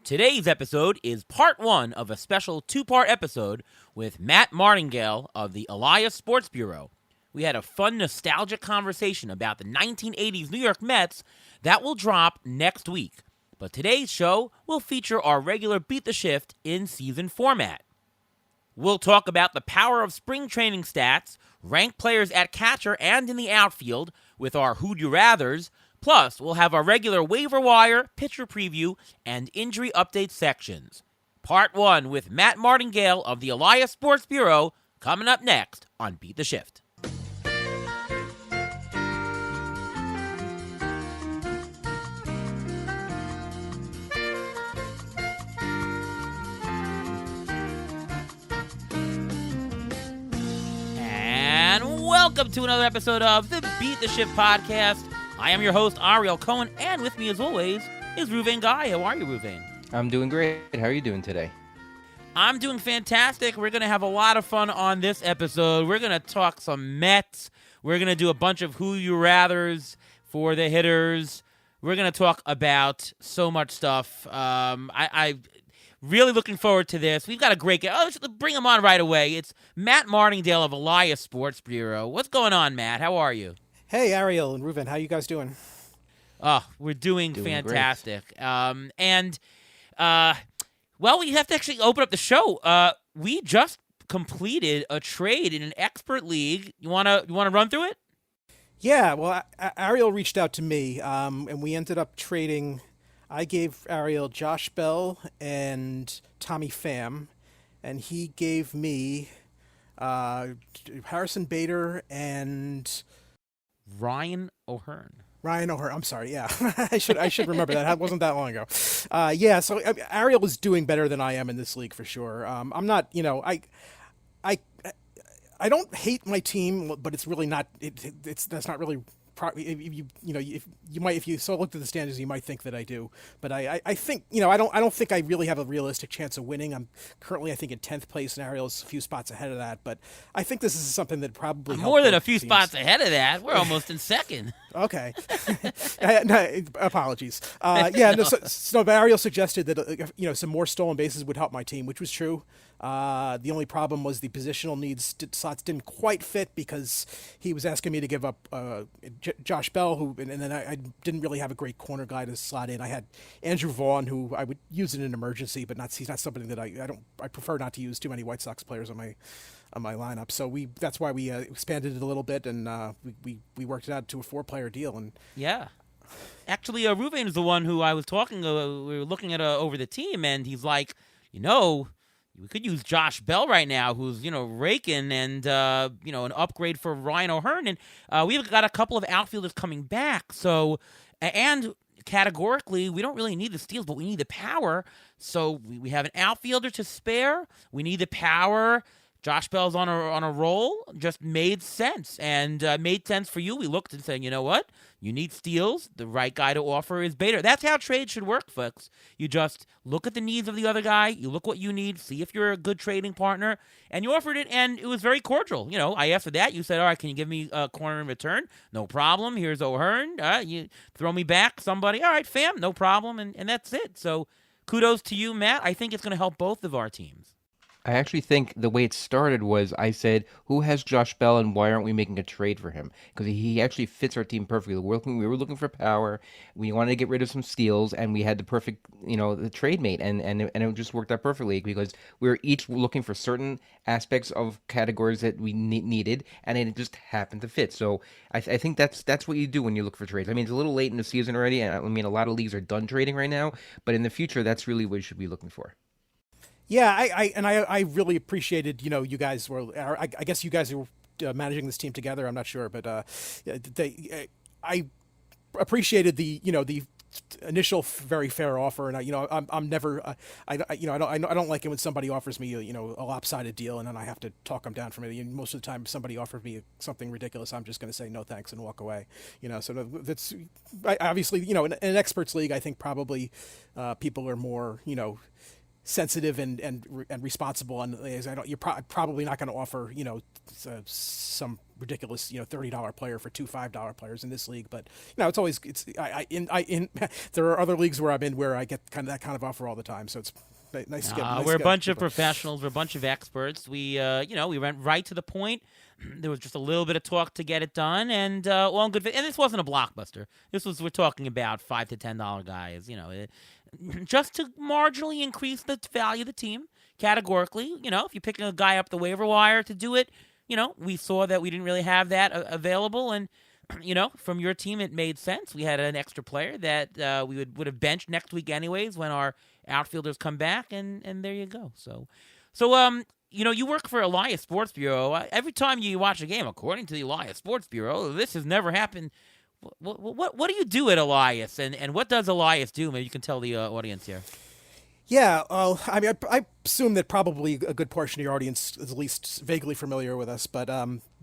Today's episode is part one of a special two-part episode with Matt Martingale of the Elias Sports Bureau. We had a fun, nostalgic conversation about the 1980s New York Mets that will drop next week. But today's show will feature our regular Beat the Shift in-season format. We'll talk about the power of spring training stats, rank players at catcher and in the outfield with our Who'd You Rathers. Plus, we'll have our regular waiver wire, pitcher preview, and injury update sections. Part 1 with Matt Martingale of the Elias Sports Bureau coming up next on Beat the Shift. And welcome to another episode of the Beat the Shift podcast. I am your host, Ariel Cohen, and with me, as always, is Ruvain Guy. How are you, Ruvain? I'm doing great. How are you doing today? I'm doing fantastic. We're going to have a lot of fun on this episode. We're going to talk some Mets. We're going to do a bunch of Who You Rathers for the hitters. We're going to talk about so much stuff. I really looking forward to this. We've got a great guest. Let's bring him on right away. It's Matt Martingale of Elias Sports Bureau. What's going on, Matt? How are you? Hey, Ariel and Ruvain, how you guys doing? Oh, we're doing fantastic. Well, we have to actually open up the show. We just completed a trade in an expert league. You wanna run through it? Yeah, well, Ariel reached out to me, and we ended up trading. I gave Ariel Josh Bell and Tommy Pham, and he gave me Harrison Bader and Ryan O'Hearn. I'm sorry. Yeah, I should remember that. It wasn't that long ago. So Ariel is doing better than I am in this league for sure. I'm not. I don't hate my team, but it's really not. That's not really. If you looked at the standings, you might think that I do, but I think I don't think I really have a realistic chance of winning. I'm currently I think in 10th place, and Ariel's a few spots ahead of that, but I think this is something that probably more than a few spots ahead of that. We're almost in second. Okay, no, apologies. So Ariel suggested that some more stolen bases would help my team, which was true. The only problem was the positional needs slots didn't quite fit because he was asking me to give up Josh Bell, and then I didn't really have a great corner guy to slot in. I had Andrew Vaughn, who I would use in an emergency, but he's not somebody that I prefer not to use too many White Sox players on my lineup. So that's why we expanded it a little bit, and we worked it out to a 4-player deal. And yeah. Actually, Ruvain is the one who I was talking to. We were looking at over the team, and he's like, we could use Josh Bell right now, who's, raking, and, an upgrade for Ryan O'Hearn. And we've got a couple of outfielders coming back. So, and categorically, we don't really need the steals, but we need the power. So we have an outfielder to spare. We need the power. Josh Bell's on a roll. Just made sense. And made sense for you. We looked and said, you know what? You need steals. The right guy to offer is Bader. That's how trade should work, folks. You just look at the needs of the other guy. You look what you need. See if you're a good trading partner. And you offered it, and it was very cordial. I asked for that. You said, all right, can you give me a corner in return? No problem. Here's O'Hearn. You throw me back somebody. All right, Pham, no problem. And that's it. So kudos to you, Matt. I think it's going to help both of our teams. I actually think the way it started was I said, who has Josh Bell and why aren't we making a trade for him? Because he actually fits our team perfectly. We were looking for power. We wanted to get rid of some steals, and we had the perfect, the trade mate. And it just worked out perfectly because we were each looking for certain aspects of categories that we needed, and it just happened to fit. So I think that's what you do when you look for trades. I mean, it's a little late in the season already, and I mean, a lot of leagues are done trading right now, but in the future, that's really what you should be looking for. Yeah, I really appreciated, you guys were, I guess you guys were managing this team together. I'm not sure, but I appreciated the initial very fair offer, and I'm never, I don't like it when somebody offers me a lopsided deal, and then I have to talk them down from it. And most of the time, if somebody offers me something ridiculous, I'm just going to say no thanks and walk away. So that's obviously in an experts league, I think probably people are more sensitive and responsible. And you're probably not going to offer some ridiculous $30 player for two $5 players in this league. But it's always there are other leagues where I'm in where I get that kind of offer all the time. So it's nice to get. We're a bunch of professionals. We're a bunch of experts. We we went right to the point. There was just a little bit of talk to get it done, and well, good. And this wasn't a blockbuster. We're talking about $5 to $10 guys. Just to marginally increase the value of the team categorically. If you're picking a guy up the waiver wire to do it, we saw that we didn't really have that available, and from your team it made sense. We had an extra player that we would have benched next week anyways when our outfielders come back, and there you go. So you work for Elias Sports Bureau. Every time you watch a game, according to the Elias Sports Bureau, this has never happened. What do you do at Elias, and what does Elias do? Maybe you can tell the audience here. Yeah, well, I mean, I assume that probably a good portion of your audience is at least vaguely familiar with us, but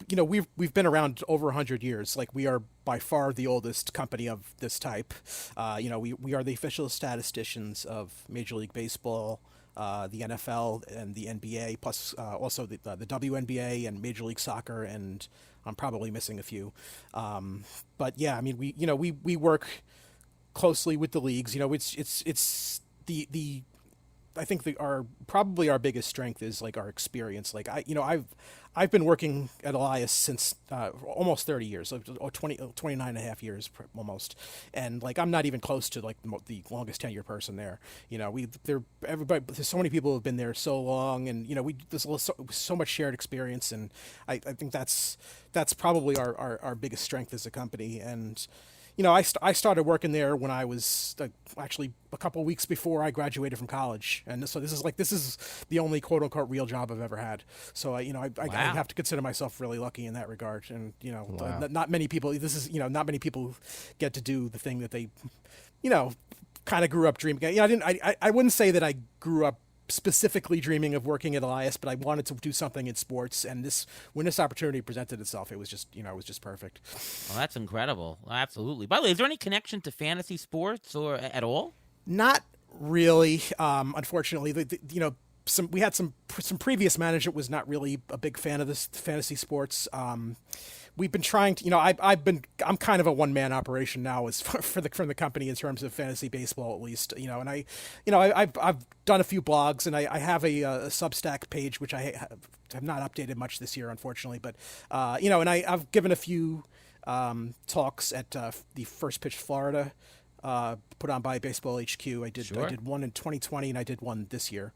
we've been around over 100 years. Like, we are by far the oldest company of this type. We are the official statisticians of Major League Baseball, the NFL, and the NBA, plus also the WNBA and Major League Soccer, and I'm probably missing a few. But yeah, I mean, we work closely with the leagues. It's the I think our biggest strength is like our experience. Like I've been working at Elias since almost 30 years, or 29 and a half years almost. And like, I'm not even close to like the longest tenure person there. There's so many people who have been there so long, and there's so much shared experience. And I think that's probably our biggest strength as a company. And I started working there when I was actually a couple of weeks before I graduated from college, and so this is the only quote unquote real job I've ever had. So I have to consider myself really lucky in that regard. And not many people. Not many people get to do the thing that they, kind of grew up dreaming. I wouldn't say that I grew up specifically dreaming of working at Elias, but I wanted to do something in sports, and when this opportunity presented itself, it was just perfect. Well, that's incredible. Absolutely. By the way, is there any connection to fantasy sports or at all? Not really. Unfortunately, we had some previous management was not really a big fan of this fantasy sports. We've been trying to, I'm kind of a one-man operation now as from the company in terms of fantasy baseball, at least, and I've done a few blogs, and I have a Substack page, which I have not updated much this year, unfortunately, but, and I've given a few talks at the First Pitch Florida, put on by Baseball HQ. I did one in 2020, and I did one this year.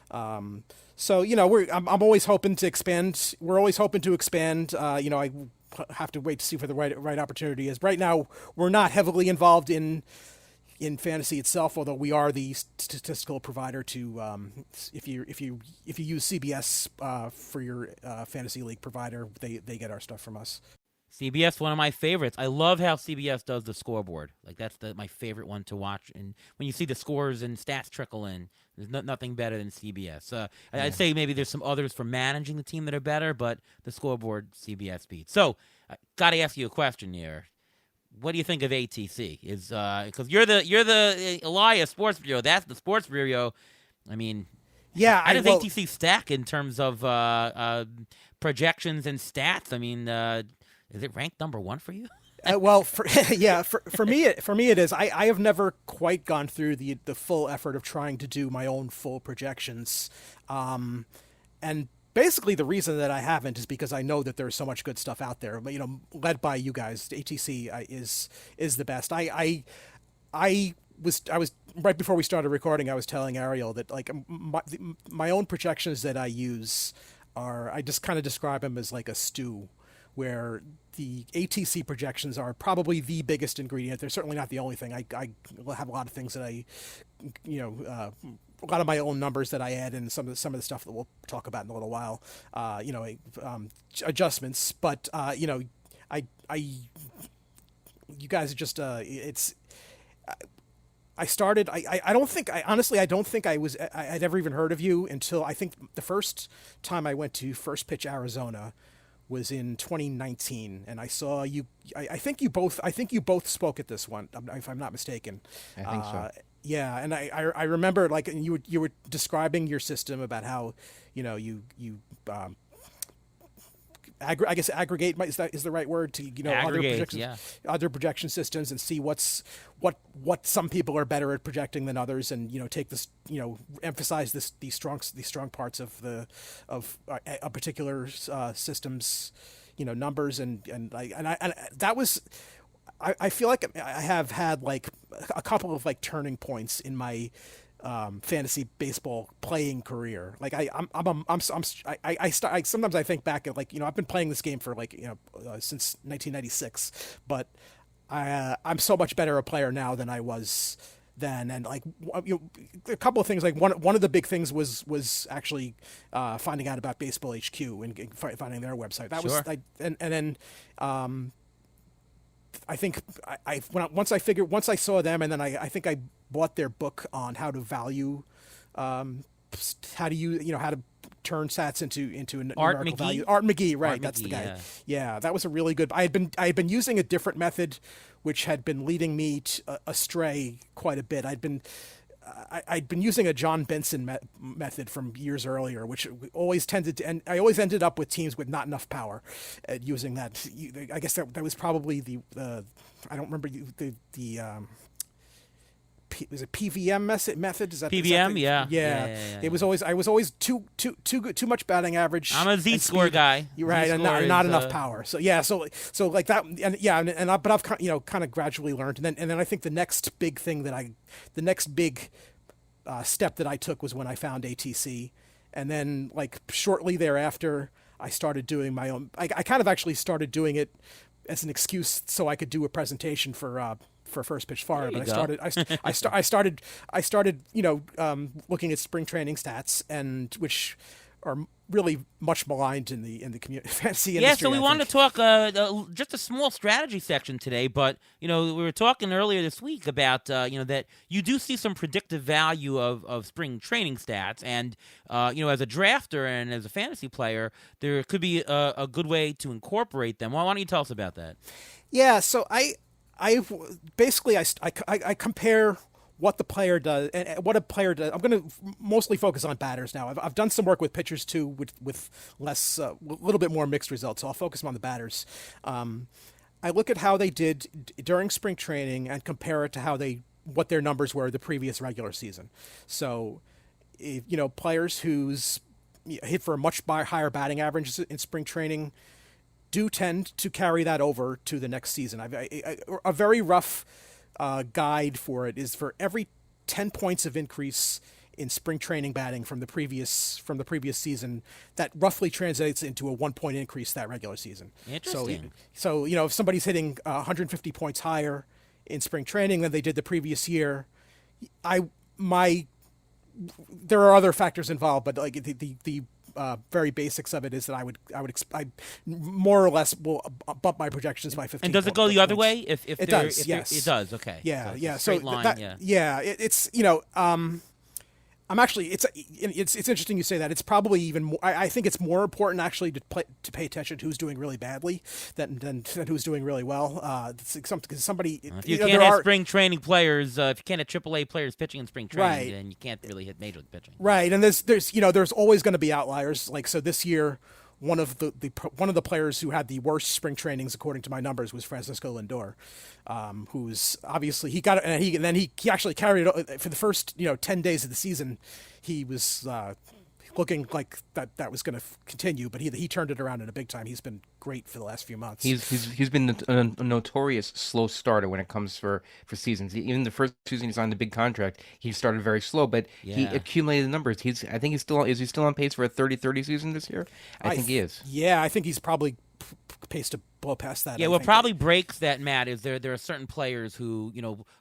So I'm always hoping to expand. We're always hoping to expand. I have to wait to see for the right opportunity is. Right now, we're not heavily involved in fantasy itself, although we are the statistical provider to if you use CBS for your fantasy league provider, they get our stuff from us. CBS, one of my favorites. I love how CBS does the scoreboard. Like, that's my favorite one to watch. And when you see the scores and stats trickle in, there's nothing better than CBS. I'd say maybe there's some others for managing the team that are better, but the scoreboard, CBS beats. So, I got to ask you a question here. What do you think of ATC? Because you're the Elias Sports Bureau. That's the Sports Bureau. I mean, yeah. How does ATC stack in terms of projections and stats? I mean, is it ranked number one for you? Well, for me it is. I have never quite gone through the full effort of trying to do my own full projections, and basically the reason that I haven't is because I know that there's so much good stuff out there. But led by you guys, ATC is the best. I was right before we started recording. I was telling Ariel that like my own projections that I use I just kind of describe them as like a stew, where the ATC projections are probably the biggest ingredient. They're certainly not the only thing. I have a lot of things that I, a lot of my own numbers that I add in some of the stuff that we'll talk about in a little while, adjustments. But, you guys are just, I started, I don't think I'd ever even heard of you until I think the first time I went to First Pitch Arizona was in 2019, and I saw you. I think you both spoke at this one, if I'm not mistaken. I think so. Yeah, and I remember like you were describing your system about how you I guess aggregate is the right word to Aggregate, yeah. other projection systems and see what some people are better at projecting than others, and take this emphasize these strong parts of a particular system's numbers, and that was. I feel like I have had like a couple of like turning points in my fantasy baseball playing career. Like I sometimes I think back at like I've been playing this game for like since 1996, but I'm so much better a player now than I was then. And like a couple of things, like one of the big things was actually finding out about Baseball HQ and finding their website. That Sure. was and then. I think once I saw them, and then I think I bought their book on how to value, how to turn sats into a Art numerical McGee? value. Art McGee, right? Art That's the McGee, guy. yeah. Yeah, that was a really good. I had been using a different method, which had been leading me astray quite a bit. I'd been using a John Benson method from years earlier, which always tended to, and I always ended up with teams with not enough power at using that. I guess that was probably I don't remember was it PVM method? Is that PVM? yeah. Yeah. It was always I was always too much batting average. I'm a Z-score guy. You're right, and Z-score not is, enough power. So yeah, so like that, but I've kind of gradually learned, and then I think the next big step that I took was when I found ATC, and then like shortly thereafter I started doing my own. I kind of actually started doing it as an excuse so I could do a presentation for First Pitch Fire. There But you I started looking at spring training stats, and which are really much maligned in the community fantasy Yeah, industry. so we I wanted think. to talk just a small strategy section today, but we were talking earlier this week about that you do see some predictive value of spring training stats, and as a drafter and as a fantasy player, there could be a good way to incorporate them. Well, why don't you tell us about that? Yeah, so I basically I compare what the player does and what a player does. I'm going to mostly focus on batters now. I've done some work with pitchers too, with less, a little bit more mixed results. So I'll focus on the batters. I look at how they did during spring training and compare it to what their numbers were the previous regular season. So, players who's hit for a much higher batting average in spring training do tend to carry that over to the next season. A very rough guide for it is for every 10 points of increase in spring training batting from the previous season, that roughly translates into a 1 point increase that regular season. Interesting. So if somebody's hitting 150 points higher in spring training than they did the previous year, there are other factors involved, but like the very basics of it is that I more or less will bump my projections by 15. And does it go the other points. way? If It does, yes. It does. Okay. Yeah, So it's yeah. a straight So line. it's I'm actually it's interesting you say that. It's probably even more. I think it's more important actually to pay attention to who's doing really badly than who's doing really well. Because somebody If you can't have spring training players, if you can't have AAA players pitching in spring training, Right. then you can't really hit major league pitching. right, and there's always going to be outliers. Like so this year. One of the players who had the worst spring trainings, according to my numbers, was Francisco Lindor, who's obviously he got it, and he actually carried it for the first 10 days of the season. He was looking like that was going to continue, but he turned it around in a big time. He's been great for the last few months. He's been a notorious slow starter when it comes for seasons. Even the first season he signed the big contract, he started very slow, but he Yeah. accumulated numbers. I think is he still on pace for a 30-30 season this year? I think he is. Yeah, I think he's probably paced to blow past that. Yeah, I what think. probably breaks that, Matt, is there are certain players who,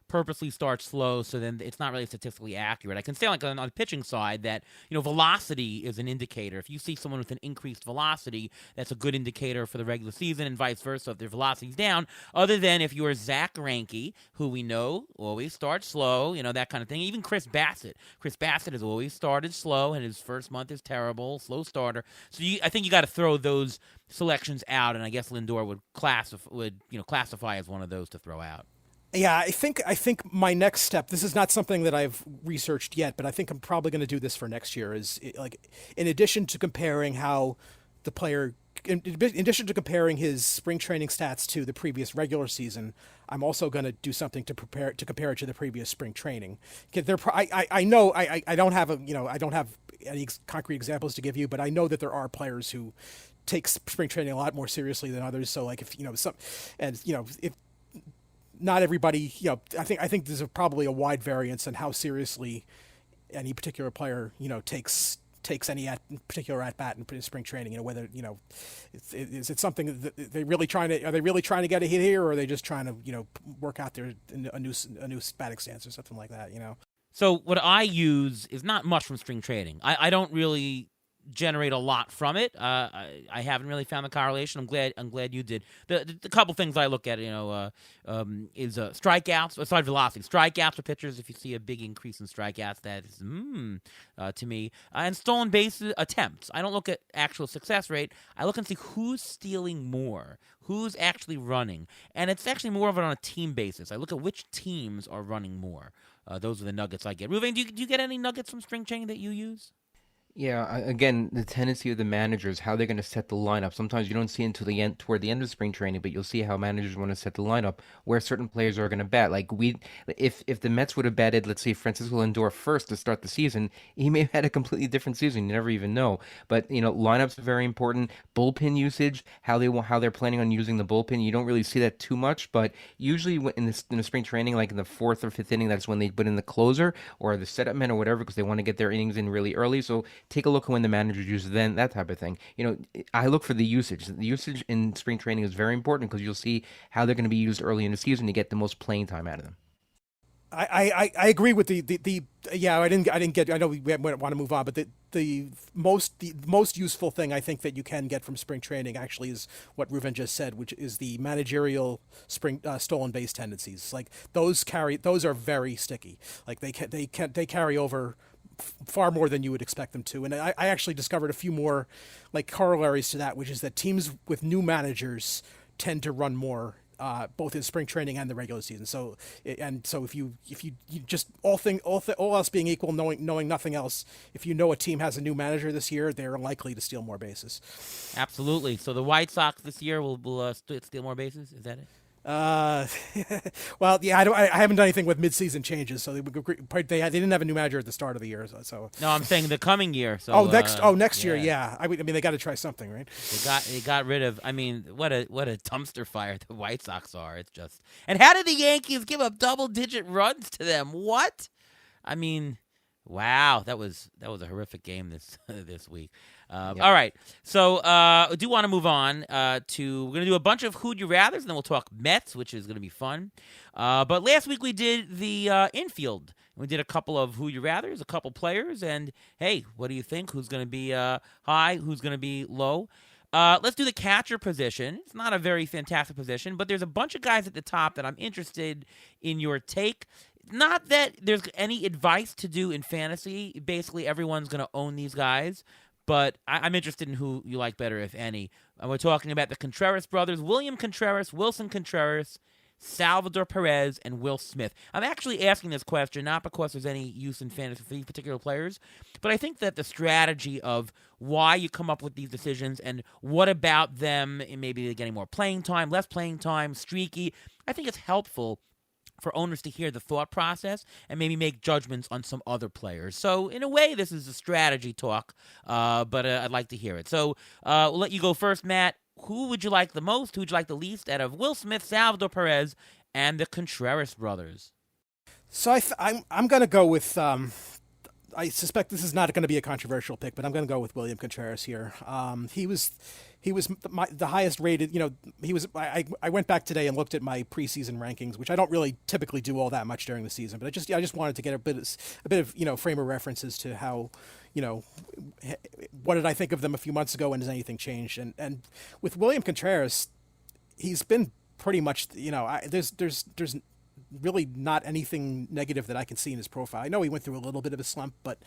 purposely start slow, so then it's not really statistically accurate. I can say, like, on the pitching side that, velocity is an indicator. If you see someone with an increased velocity, that's a good indicator for the regular season, and vice versa if their velocity's down, other than if you're Zach Greinke, who we know always starts slow, that kind of thing. Even Chris Bassett. Chris Bassett has always started slow, and his first month is terrible, slow starter. So I think you got to throw those selections out, and I guess Lindor would classify as one of those to throw out. Yeah, I think my next step. This is not something that I've researched yet, but I think I'm probably going to do this for next year. Like, in addition to comparing how the player, in addition to comparing his spring training stats to the previous regular season, I'm also going to do something to compare it to the previous spring training. 'Kay, I know I don't have I don't have any concrete examples to give you, but I know that there are players who take spring training a lot more seriously than others. So like if some, and if not everybody, I think there's probably a wide variance in how seriously any particular player, takes any particular at bat in spring training. Whether is it something that are they really trying to get a hit here, or are they just trying to work out their a new batting stance or something like that. So what I use is not much from spring training. I don't really generate a lot from it. I haven't really found the correlation. I'm glad you did. The couple things I look at, is strikeouts, aside velocity, strikeouts for pitchers. If you see a big increase in strikeouts, that is to me. And stolen base attempts. I don't look at actual success rate. I look and see who's stealing more, who's actually running, and it's actually more of it on a team basis. I look at which teams are running more. Those are the nuggets I get. Ruvain, do you get any nuggets from spring training that you use? Yeah, again, the tendency of the managers, how they're going to set the lineup. Sometimes you don't see until the end, toward the end of spring training, but you'll see how managers want to set the lineup, where certain players are going to bat. Like if the Mets would have batted, let's say Francisco Lindor first to start the season, he may have had a completely different season. You never even know. But lineups are very important. Bullpen usage, how they're planning on using the bullpen. You don't really see that too much, but usually in the spring training, like in the fourth or fifth inning, that's when they put in the closer or the setup man or whatever, because they want to get their innings in really early. So take a look at when the managers use then that type of thing. I look for the usage. The usage in spring training is very important because you'll see how they're going to be used early in the season to get the most playing time out of them. I agree with the yeah. I didn't get. I know we want to move on, but the most useful thing I think that you can get from spring training actually is what Ruven just said, which is the managerial spring stolen base tendencies. Like those are very sticky. Like they carry over far more than you would expect them to. And I actually discovered a few more like corollaries to that, which is that teams with new managers tend to run more. Both in spring training and the regular season. So if you just all else being equal, knowing nothing else, if you know a team has a new manager this year, they're likely to steal more bases. Absolutely. So the White Sox this year will steal more bases. Is that it? Well, yeah, I haven't done anything with mid-season changes, so they didn't have a new manager at the start of the year, so. No, I'm saying the coming year. So next year, yeah. I mean, they got to try something, right? They got rid of. I mean, what a dumpster fire the White Sox are. It's just. And how did the Yankees give up double-digit runs to them? What? I mean, wow, that was a horrific game this week. Yep. All right, so I do want to move on we're going to do a bunch of Who'd You Rathers, and then we'll talk Mets, which is going to be fun. But last week we did the infield. We did a couple of Who'd You Rathers, a couple players, and hey, what do you think? Who's going to be high? Who's going to be low? Let's do the catcher position. It's not a very fantastic position, but there's a bunch of guys at the top that I'm interested in your take. Not that there's any advice to do in fantasy. Basically, everyone's going to own these guys. But I'm interested in who you like better, if any. We're talking about the Contreras brothers, William Contreras, Wilson Contreras, Salvador Perez, and Will Smith. I'm actually asking this question not because there's any use in fantasy for these particular players, but I think that the strategy of why you come up with these decisions and what about them, and maybe they're getting more playing time, less playing time, streaky, I think it's helpful for owners to hear the thought process and maybe make judgments on some other players. So in a way, this is a strategy talk, but I'd like to hear it. So we'll let you go first, Matt. Who would you like the most? Who would you like the least out of Will Smith, Salvador Perez, and the Contreras brothers? So I'm going to go with. I suspect this is not going to be a controversial pick, but I'm going to go with William Contreras here. He was the highest rated. He was. I went back today and looked at my preseason rankings, which I don't really typically do all that much during the season, but I just wanted to get a bit of frame of references to how. What did I think of them a few months ago, and has anything changed? And with William Contreras, he's been pretty much. There's really not anything negative that I can see in his profile. I know he went through a little bit of a slump, but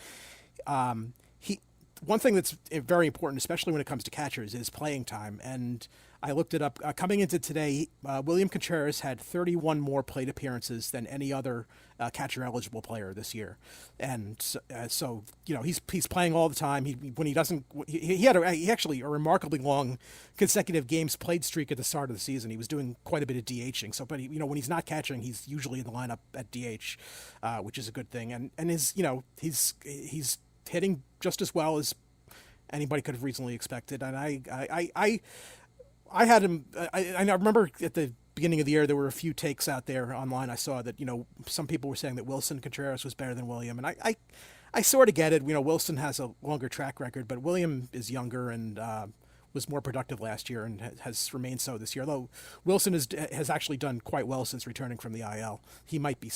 one thing that's very important, especially when it comes to catchers, is playing time. And I looked it up. Coming into today, William Contreras had 31 more plate appearances than any other catcher-eligible player this year, and so he's playing all the time. When he doesn't, he had he actually a remarkably long consecutive games played streak at the start of the season. He was doing quite a bit of DHing. So, but when he's not catching, he's usually in the lineup at DH, which is a good thing. And he's hitting just as well as anybody could have reasonably expected. And I had him. I remember at the beginning of the year there were a few takes out there online. I saw that some people were saying that Wilson Contreras was better than William, and I sort of get it. Wilson has a longer track record, but William is younger and was more productive last year and has remained so this year. Although Wilson has actually done quite well since returning from the IL. He might be,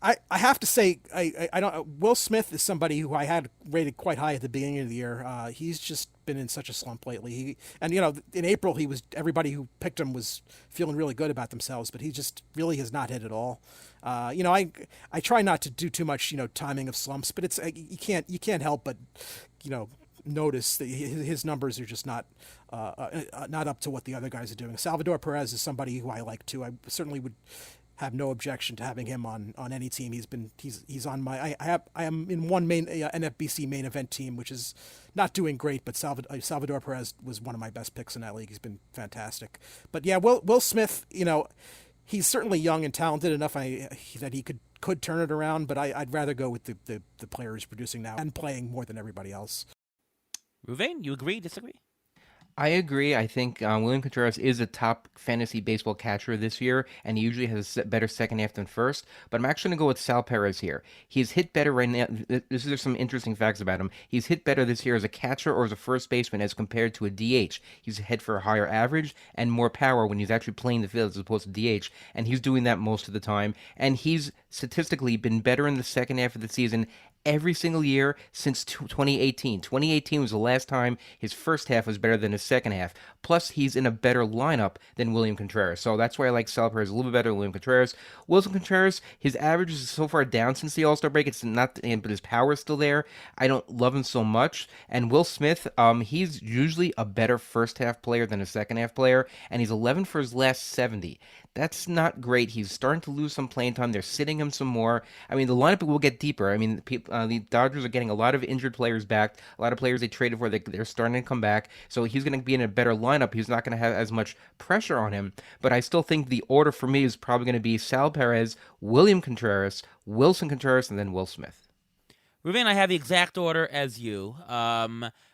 I have to say, I don't. Will Smith is somebody who I had rated quite high at the beginning of the year. He's just been in such a slump lately. In April everybody who picked him was feeling really good about themselves, but he just really has not hit at all. I try not to do too much timing of slumps, but it's you can't help but notice that his numbers are just not up to what the other guys are doing. Salvador Perez is somebody who I like too. I certainly would have no objection to having him on any team. He's on my I am in one main NFBC main event team, which is not doing great, but Salvador Perez was one of my best picks in that league. He's been fantastic. But yeah, Will Smith, he's certainly young and talented enough that he could turn it around, but I'd rather go with the player who's producing now and playing more than everybody else. Ruvain, you agree, disagree? I agree. I think William Contreras is a top fantasy baseball catcher this year, and he usually has a better second half than first. But I'm actually going to go with Sal Perez here. He's hit better right now. This is some interesting facts about him. He's hit better this year as a catcher or as a first baseman as compared to a DH. He's hit for a higher average and more power when he's actually playing the field as opposed to DH, and he's doing that most of the time. And he's statistically been better in the second half of the season every single year since 2018. 2018 was the last time his first half was better than his second half. Plus, he's in a better lineup than William Contreras. So that's why I like Sal Perez a little bit better than William Contreras. Wilson Contreras, his average is so far down since the All-Star break. It's not, but his power is still there. I don't love him so much. And Will Smith, he's usually a better first half player than a second half player, and he's 11 for his last 70. That's not great. He's starting to lose some playing time. They're sitting him some more. I mean, the lineup will get deeper. I mean, the Dodgers are getting a lot of injured players back. A lot of players they traded for, they're starting to come back. So he's going to be in a better lineup. He's not going to have as much pressure on him. But I still think the order for me is probably going to be Sal Perez, William Contreras, Wilson Contreras, and then Will Smith. Ruvain, I have the exact order as you.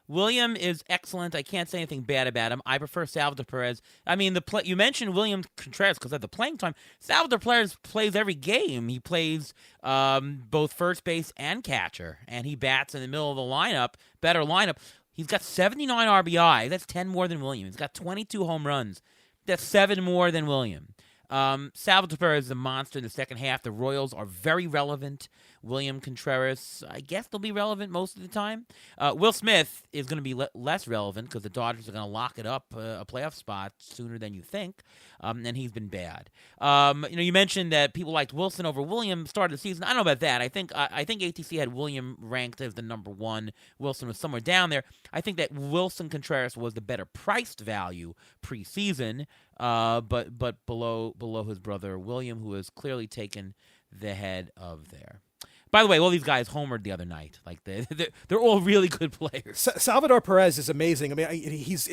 William is excellent. I can't say anything bad about him. I prefer Salvador Perez. I mean, you mentioned William Contreras because of the playing time. Salvador Perez plays every game. He plays both first base and catcher, and he bats in the middle of the lineup, better lineup. He's got 79 RBI. That's 10 more than William. He's got 22 home runs. That's 7 more than William. Salvador Perez is a monster in the second half. The Royals are very relevant. William Contreras, I guess they'll be relevant most of the time. Will Smith is going to be less relevant because the Dodgers are going to lock it up a playoff spot sooner than you think, and he's been bad. You mentioned that people liked Wilson over William started the season. I don't know about that. I think ATC had William ranked as the number one. Wilson was somewhere down there. I think that Wilson Contreras was the better priced value preseason, but below his brother William, who has clearly taken the head of there. By the way, all these guys homered the other night. Like they're all really good players. Salvador Perez is amazing. I mean, he's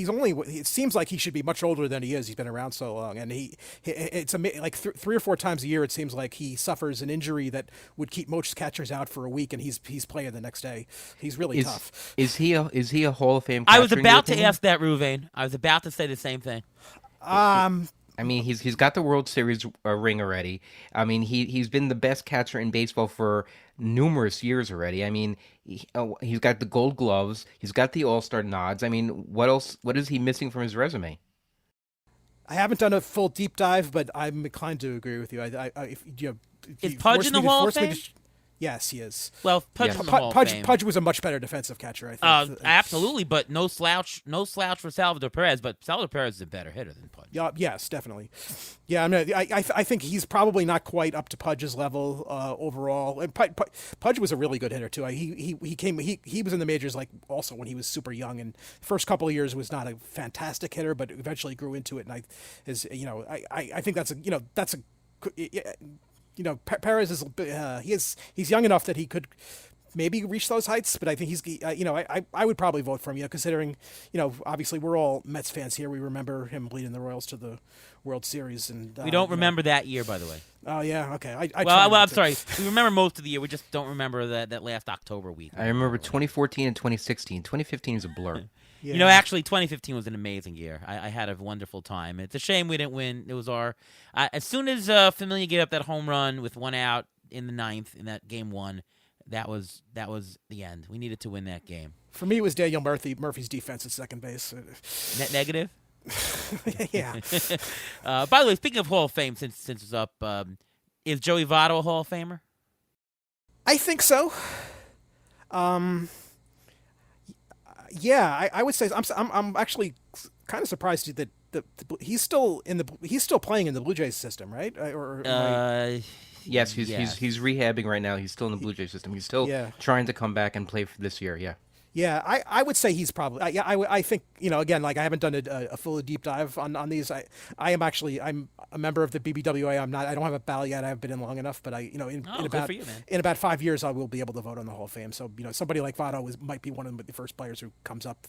only. It seems like he should be much older than he is. He's been around so long, and it's like 3 or 4 times a year. It seems like he suffers an injury that would keep most catchers out for a week, and he's playing the next day. He's really tough. Is he a Hall of Fame catcher? I was about to ask that, Ruvain. I was about to say the same thing. I mean, he's got the World Series ring already. I mean, he's been the best catcher in baseball for numerous years already. I mean, he's got the Gold Gloves. He's got the All-Star nods. I mean, what else? What is he missing from his resume? I haven't done a full deep dive, but I'm inclined to agree with you. Is Pudge in the Hall of Fame? Yes, he is. Well, Pudge Yes. is in the Hall of Fame. Pudge was a much better defensive catcher, I think. Absolutely, but no slouch for Salvador Perez. But Salvador Perez is a better hitter than Pudge. Yeah, yes, definitely. Yeah, I mean, I think he's probably not quite up to Pudge's level overall. And Pudge was a really good hitter too. He was in the majors like also when he was super young, and first couple of years was not a fantastic hitter, but eventually grew into it. And I think that's a Perez is he's young enough that he could maybe reach those heights, but I think I would probably vote for him, considering, obviously we're all Mets fans here. We remember him leading the Royals to the World Series, and we don't remember that year, by the way. Oh yeah, okay. I'm sorry. We remember most of the year. We just don't remember that last October week. I remember 2014 and 2016. 2015 is a blur. Yeah. Actually, 2015 was an amazing year. I had a wonderful time. It's a shame we didn't win. It was as soon as Familia gave up that home run with one out in the ninth in that game one, that was the end. We needed to win that game. For me, it was Daniel Murphy's defense at second base. Net negative. Yeah. By the way, speaking of Hall of Fame, since it's up, is Joey Votto a Hall of Famer? I think so. Yeah, I would say I'm actually kind of surprised that he's still playing in the Blue Jays system, right? Yes, he's rehabbing right now. He's still in the Blue Jays system. He's still trying to come back and play for this year. Yeah. Yeah, I would say he's probably. I think again, like I haven't done a full deep dive on these. I'm a member of the BBWA. I don't have a ballot yet. I haven't been in long enough, but in about 5 years I will be able to vote on the Hall of Fame. So somebody like Votto might be one of the first players who comes up.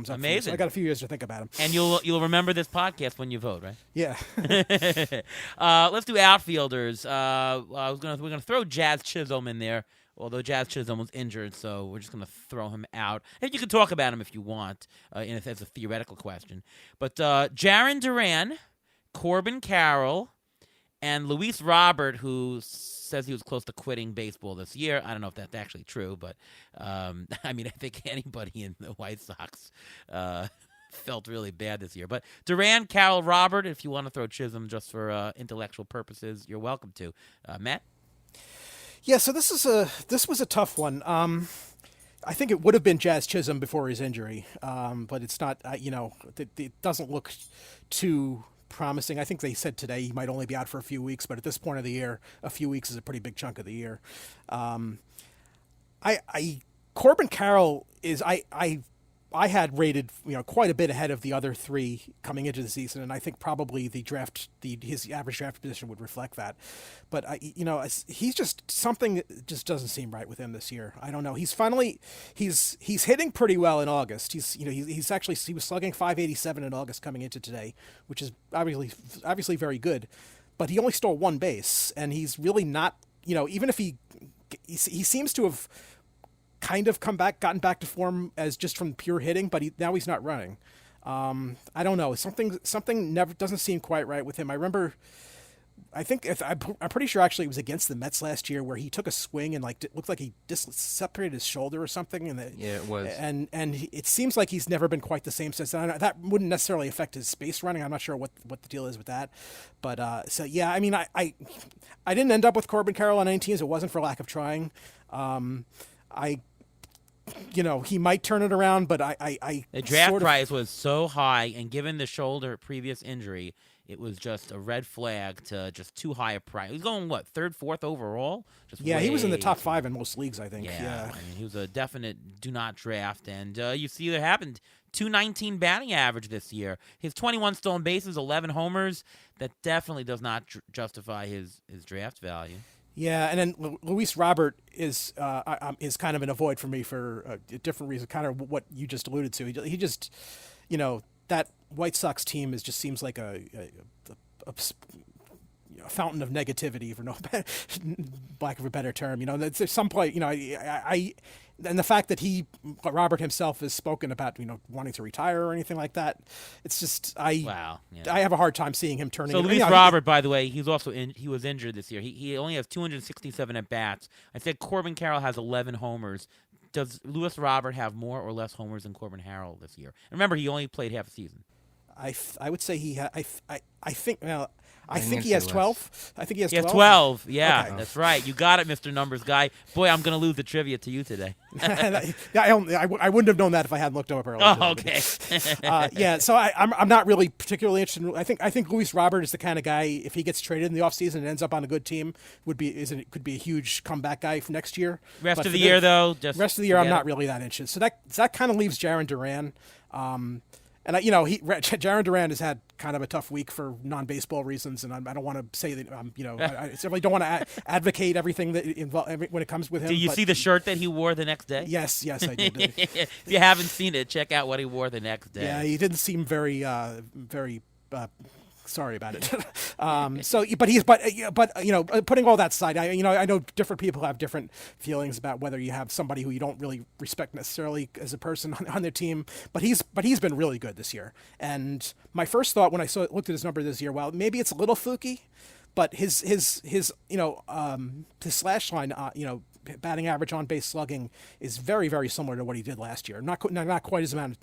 Amazing. So I got a few years to think about him. And you'll remember this podcast when you vote, right? Yeah. Let's do outfielders. We're gonna throw Jazz Chisholm in there. Although Jazz Chisholm was injured, so we're just going to throw him out. And you can talk about him if you want, as a theoretical question. But Jarren Duran, Corbin Carroll, and Luis Robert, who says he was close to quitting baseball this year. I don't know if that's actually true, but I think anybody in the White Sox felt really bad this year. But Duran, Carroll, Robert, if you want to throw Chisholm just for intellectual purposes, you're welcome to. Matt? Yeah, so this was a tough one. I think it would have been Jazz Chisholm before his injury, but it's not. It doesn't look too promising. I think they said today he might only be out for a few weeks, but at this point of the year, a few weeks is a pretty big chunk of the year. Corbin Carroll is I had rated quite a bit ahead of the other three coming into the season, and I think probably his average draft position would reflect that. But he's just something just doesn't seem right with him this year. I don't know. He's hitting pretty well in August. He was slugging .587 in August coming into today, which is obviously very good. But he only stole one base, and he's really not. Even if he seems to have kind of gotten back to form as just from pure hitting, but now he's not running. I don't know. Something never doesn't seem quite right with him. I remember, I'm pretty sure actually it was against the Mets last year where he took a swing and it looked like he separated his shoulder or something. Yeah, it was. And it seems like he's never been quite the same since. And that wouldn't necessarily affect his space running. I'm not sure what the deal is with that. But I didn't end up with Corbin Carroll on any teams. It wasn't for lack of trying. He might turn it around, but the draft price was so high, and given the shoulder previous injury, it was just a red flag to just too high a price. He was going third, fourth overall. He was in the top 5 in most leagues, I think. Yeah. He was a definite do not draft, and you see what happened. 219 batting average this year. His 21 stolen bases, 11 homers. That definitely does not justify his draft value. Yeah, and then Luis Robert is kind of an avoid for me for a different reason, kind of what you just alluded to. He just, that White Sox team just seems like a fountain of negativity, for no lack of a better term. There's some play. And the fact that Robert himself has spoken about wanting to retire or anything like that, it's just I have a hard time seeing him turning. So Luis Robert, by the way, he's also he was injured this year. He only has 267 at bats. I said Corbin Carroll has 11 homers. Does Luis Robert have more or less homers than Corbin Carroll this year? And remember, he only played half a season. I would say he. I think. Well, I think he say has less. 12. I think he has He 12. has 12. Yeah, Okay. that's right. You got it, Mr. Numbers Guy. Boy, I'm going to lose the trivia to you today. I wouldn't have known that if I hadn't looked him up earlier. Oh, okay. Yeah, so I'm not really particularly interested. I think Luis Robert is the kind of guy, if he gets traded in the offseason and ends up on a good team, could be a huge comeback guy for next year. Rest But of for the year, though, just rest of the year, I'm forget not it. really that interested. So that kind of leaves Jaron Duran. And Jaron Duran has had kind of a tough week for non-baseball reasons, and I don't want to say that. I certainly don't want to advocate everything that when it comes with him. Do you but see the shirt that he wore the next day? Yes, I did. If you haven't seen it, check out what he wore the next day. Yeah, he didn't seem very sorry about it. But putting all that aside, I know different people have different feelings about whether you have somebody who you don't really respect necessarily as a person on their team. But he's been really good this year. And my first thought when I looked at his number this year, well, maybe it's a little fluky, but his slash line, batting average, on base slugging is very, very similar to what he did last year. Not quite as amount.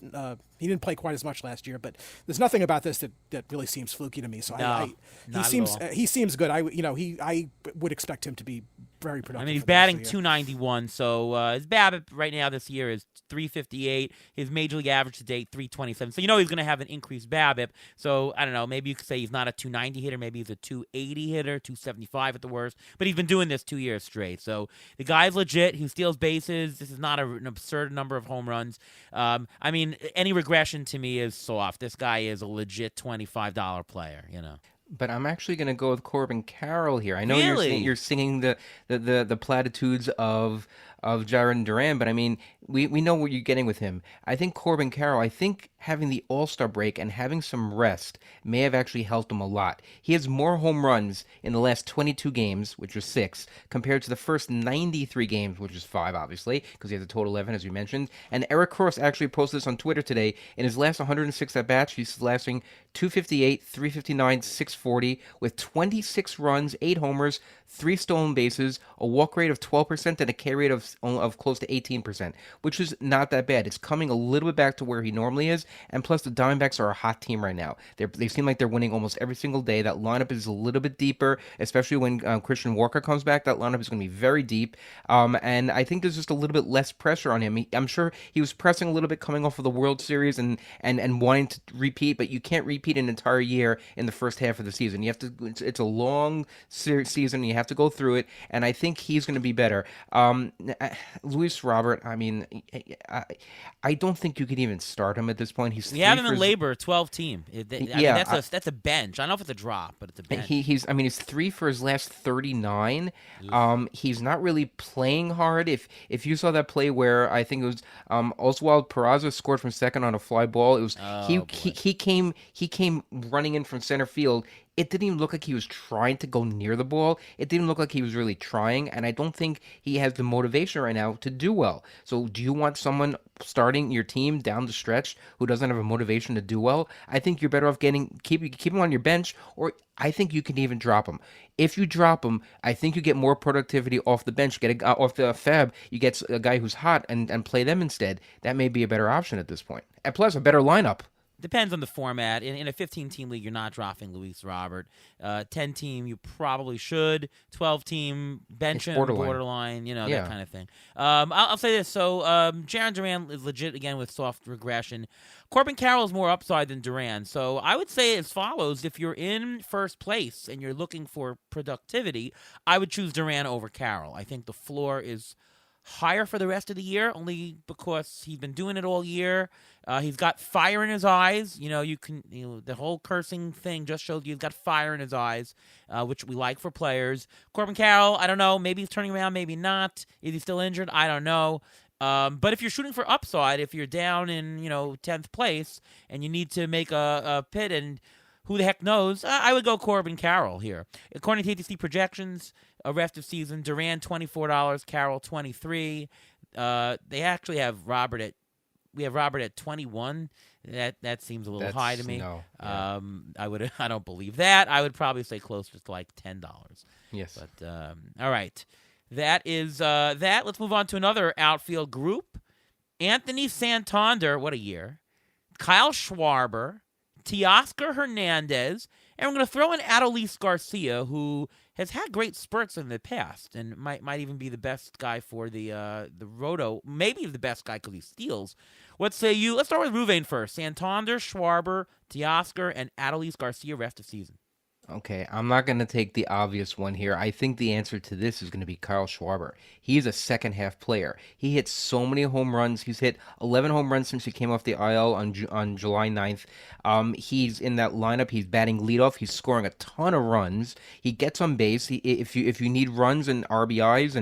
He didn't play quite as much last year, but there's nothing about this that really seems fluky to me. So No, not at all. he seems good. I would expect him to be very productive. I mean, he's for the rest batting of the year. .291, so his BABIP right now this year is .358. His major league average to date .327. So he's going to have an increased BABIP. So I don't know. Maybe you could say he's not a .290 hitter. Maybe he's a .280 hitter, .275 at the worst. But he's been doing this 2 years straight. So the guy's legit. He steals bases. This is not an absurd number of home runs. I mean, any regression to me is soft. This guy is a legit $25 player. But I'm actually going to go with Corbin Carroll here. I know Really? you're singing the platitudes of Jaron Duran, but I mean, we know what you're getting with him. I think Corbin Carroll, having the All-Star break and having some rest may have actually helped him a lot. He has more home runs in the last 22 games, which was 6, compared to the first 93 games, which is 5, obviously, because he has a total 11, as you mentioned. And Eric Cross actually posted this on Twitter today. In his last 106 at-bats, he's slashing 258, 359, 640, with 26 runs, 8 homers, 3 stolen bases, a walk rate of 12%, and a K rate of close to 18%, which is not that bad. It's coming a little bit back to where he normally is, and plus the Diamondbacks are a hot team right now. They seem like they're winning almost every single day. That lineup is a little bit deeper, especially when Christian Walker comes back. That lineup is going to be very deep, and I think there's just a little bit less pressure on him. I'm sure he was pressing a little bit coming off of the World Series and wanting to repeat, but you can't repeat an entire year in the first half of the season. You have to. It's a long season. You have to go through it, and I think he's going to be better. Luis Robert, I mean, I don't think you could even start him at this point. We have him in labor, 12 team. That's a bench. I don't know if it's a drop, but it's a bench. He's 3 for his last 39. He's not really playing hard. If you saw that play where I think it was Oswald Peraza scored from second on a fly ball, it was he came running in from center field. It didn't even look like he was trying to go near the ball. It didn't look like he was really trying, and I don't think he has the motivation right now to do well. So do you want someone starting your team down the stretch who doesn't have a motivation to do well? I think you're better off keep him on your bench, or I think you can even drop him. If you drop him, I think you get more productivity off the bench. Off the fab, you get a guy who's hot and play them instead. That may be a better option at this point. And plus, a better lineup. Depends on the format. In a 15-team league, you're not dropping Luis Robert. 10-team, you probably should. 12-team, bench him, borderline, that kind of thing. I'll say this. So Jaron Duran is legit, again, with soft regression. Corbin Carroll is more upside than Duran. So I would say as follows. If you're in first place and you're looking for productivity, I would choose Duran over Carroll. I think the floor is higher for the rest of the year, only because he's been doing it all year. He's got fire in his eyes. The whole cursing thing just showed he's got fire in his eyes, which we like for players. Corbin Carroll, I don't know. Maybe he's turning around, maybe not. Is he still injured? I don't know. But if you're shooting for upside, if you're down in 10th place and you need to make a pit, and who the heck knows, I would go Corbin Carroll here. According to ATC projections, rest of season, Duran $24, Carroll $23. They actually have Robert at 21. That seems a little high to me. No. Yeah. I don't believe that. I would probably say closer to like $10. Yes. But all right. That is that. Let's move on to another outfield group. Anthony Santander, what a year. Kyle Schwarber, Teoscar Hernandez, And we're going to throw in Adolis Garcia, who has had great spurts in the past and might even be the best guy for the Roto, maybe the best guy because he steals. What say you? Let's start with Ruvain first. Santander, Schwarber, Teoscar, and Adolis Garcia rest of season. Okay, I'm not going to take the obvious one here. I think the answer to this is going to be Kyle Schwarber. He's a second half player. He hits so many home runs. He's hit 11 home runs since he came off the IL on July 9th. He's in that lineup. He's batting leadoff. He's scoring a ton of runs. He gets on base. If you need runs and RBIs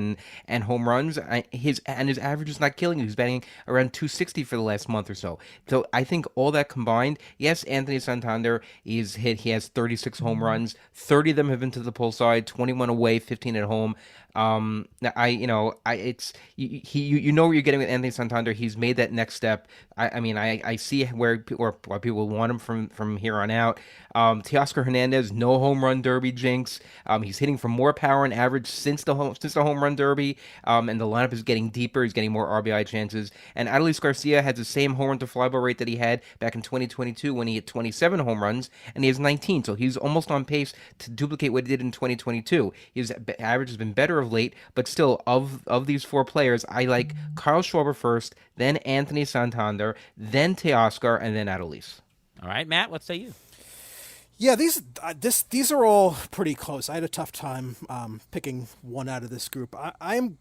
and home runs, his average is not killing you. He's batting around 260 for the last month or so. So I think all that combined, yes, Anthony Santander is hit. He has 36 home runs. 30 of them have been to the pull side, 21 away, 15 at home. It's you know where you're getting with Anthony Santander. He's made that next step. I see why people want him from here on out. Teoscar Hernandez, no home run derby jinx. He's hitting for more power and average since the home run derby. And the lineup is getting deeper. He's getting more RBI chances. And Adolis Garcia has the same home run to fly ball rate that he had back in 2022 when he hit 27 home runs, and he has 19. So he's almost on pace to duplicate what he did in 2022. His average has been better of late, but still, of these four players, I like Kyle Schwarber first, then Anthony Santander, then Teoscar, and then Adolis. All right, Matt, what say you? Yeah, these are all pretty close. I had a tough time picking one out of this group. I'm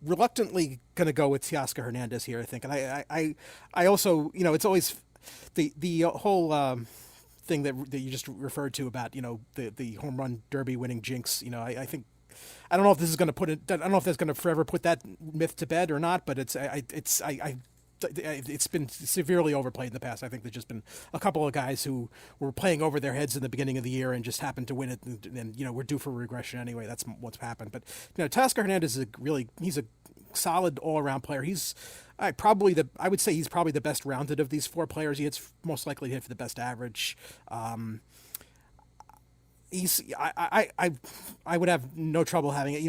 reluctantly going to go with Teoscar Hernandez here, I think, and I also, it's always the whole thing that you just referred to about the home run derby winning jinx. I think I don't know if this is going to I don't know if that's going to forever put that myth to bed or not, but it's been severely overplayed in the past. I think there's just been a couple of guys who were playing over their heads in the beginning of the year and just happened to win it, and we're due for regression anyway. That's what's happened. But Teoscar Hernandez is he's a solid all-around player. He's I would say he's probably the best rounded of these four players. He hits most likely to hit for the best average. I would have no trouble having it.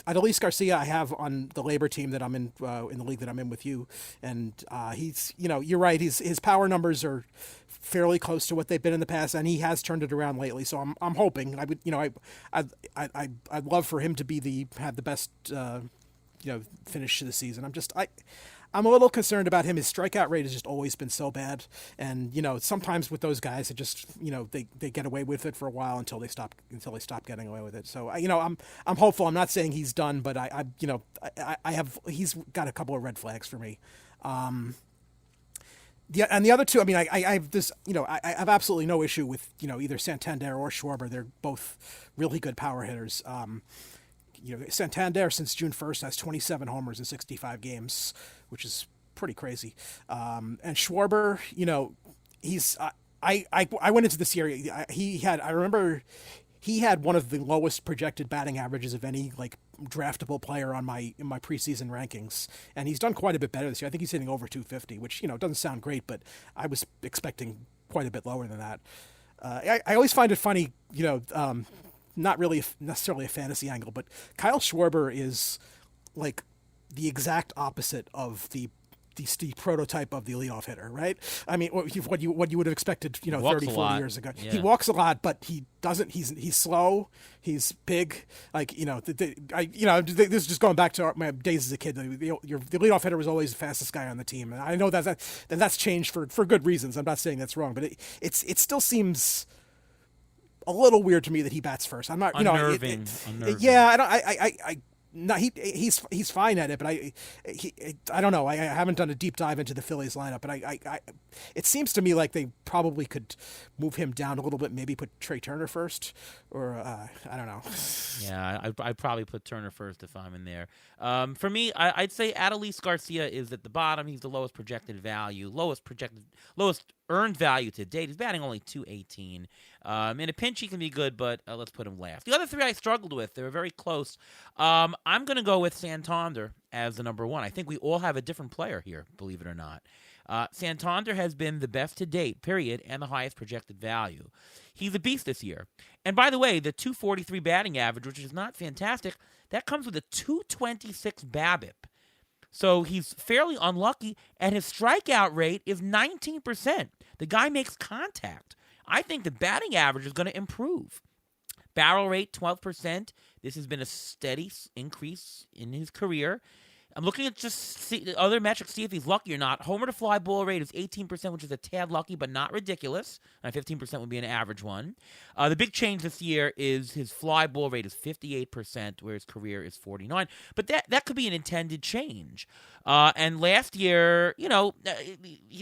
Adolis Garcia I have on the labor team that I'm in the league that I'm in with you, and he's you're right. His power numbers are fairly close to what they've been in the past, and he has turned it around lately. So I'm hoping I'd love for him to have the best finish to the season. I'm a little concerned about him. His strikeout rate has just always been so bad, and sometimes with those guys, it just they get away with it for a while until they stop getting away with it. So I'm hopeful. I'm not saying he's done, but he's got a couple of red flags for me. And the other two, I have this, I have absolutely no issue with either Santander or Schwarber. They're both really good power hitters. Santander since June 1st has 27 homers in 65 games, which is pretty crazy. And Schwarber, he's I went into this year. I remember he had one of the lowest projected batting averages of any draftable player in my preseason rankings, and he's done quite a bit better this year. I think he's hitting over 250, which doesn't sound great, but I was expecting quite a bit lower than that. I always find it funny, not really necessarily a fantasy angle, but Kyle Schwarber is like the exact opposite of the prototype of the leadoff hitter, right? What you would have expected, 30, 40 years ago. Yeah. He walks a lot, but he doesn't. He's slow. He's big. This is just going back to my days as a kid. The leadoff hitter was always the fastest guy on the team, and I know that's changed for good reasons. I'm not saying that's wrong, but it still seems a little weird to me that he bats first. I'm not, unnerving. Yeah, he's fine at it, but I don't know. I haven't done a deep dive into the Phillies lineup, but it seems to me like they probably could move him down a little bit. Maybe put Trey Turner first, or I don't know. Yeah, I'd probably put Turner first if I'm in there. For me, I'd say Adolis Garcia is at the bottom. He's the lowest projected value, lowest earned value to date. He's batting only .218. In a pinch, he can be good, but let's put him last. The other three I struggled with. They were very close. I'm going to go with Santander as the number one. I think we all have a different player here, believe it or not. Santander has been the best to date, period, and the highest projected value. He's a beast this year. And by the way, the .243 batting average, which is not fantastic, that comes with a .226 BABIP. So he's fairly unlucky, and his strikeout rate is 19%. The guy makes contact. I think the batting average is going to improve. Barrel rate, 12%. This has been a steady increase in his career. I'm looking at just other metrics, see if he's lucky or not. Homer to fly ball rate is 18%, which is a tad lucky, but not ridiculous. 15% would be an average one. The big change this year is his fly ball rate is 58%, where his career is 49%. But that could be an intended change. And last year,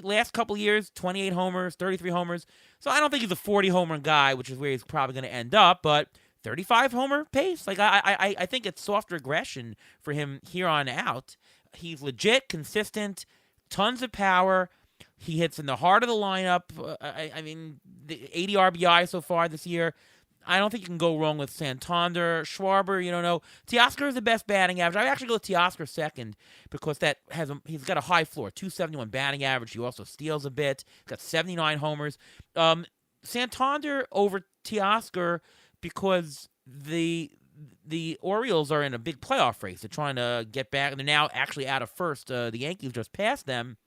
last couple years, 28 homers, 33 homers. So I don't think he's a 40 homer guy, which is where he's probably going to end up, but 35 homer pace. Like I think it's soft regression for him here on out. He's legit, consistent, tons of power. He hits in the heart of the lineup. I mean, the 80 RBI so far this year. I don't think you can go wrong with Santander. Schwarber, you don't know. Teoscar is the best batting average. I actually go with Teoscar second because he's got a high floor, 271 batting average. He also steals a bit. He's got 79 homers. Santander over Teoscar because the Orioles are in a big playoff race. They're trying to get back. They're now actually out of first. The Yankees just passed them.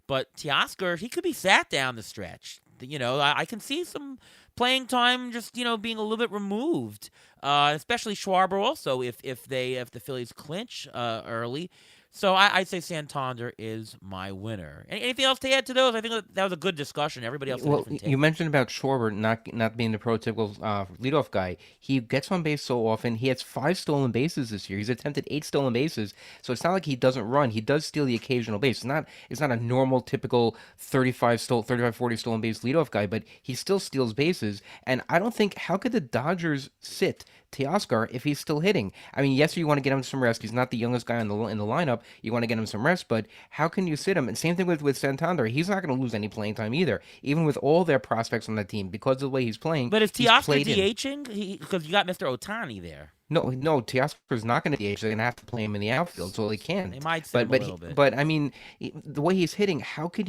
But Teoscar, he could be sat down the stretch. I can see some playing time just, being a little bit removed, especially Schwarber also if the Phillies clinch early. So I'd say Santander is my winner. Anything else to add to those? I think that was a good discussion. Everybody else had a different take. You mentioned about Schwarber not being the prototypical leadoff guy. He gets on base so often. He has 5 stolen bases this year. He's attempted 8 stolen bases. So it's not like he doesn't run. He does steal the occasional base. It's not a normal, typical 35, 40 stolen base leadoff guy, but he still steals bases. And I don't think, how could the Dodgers sit Teoscar if he's still hitting? I mean, yes, you want to get him some rest. He's not the youngest guy in the lineup. You want to get him some rest, but how can you sit him? And same thing with Santander. He's not going to lose any playing time either, even with all their prospects on the team because of the way he's playing. But is Teoscar DHing? Because you got Mr. Otani there. No, Teoscar's not going to DH. They're going to have to play him in the outfield, so they can. They might sit him a little bit. But I mean, the way he's hitting, how can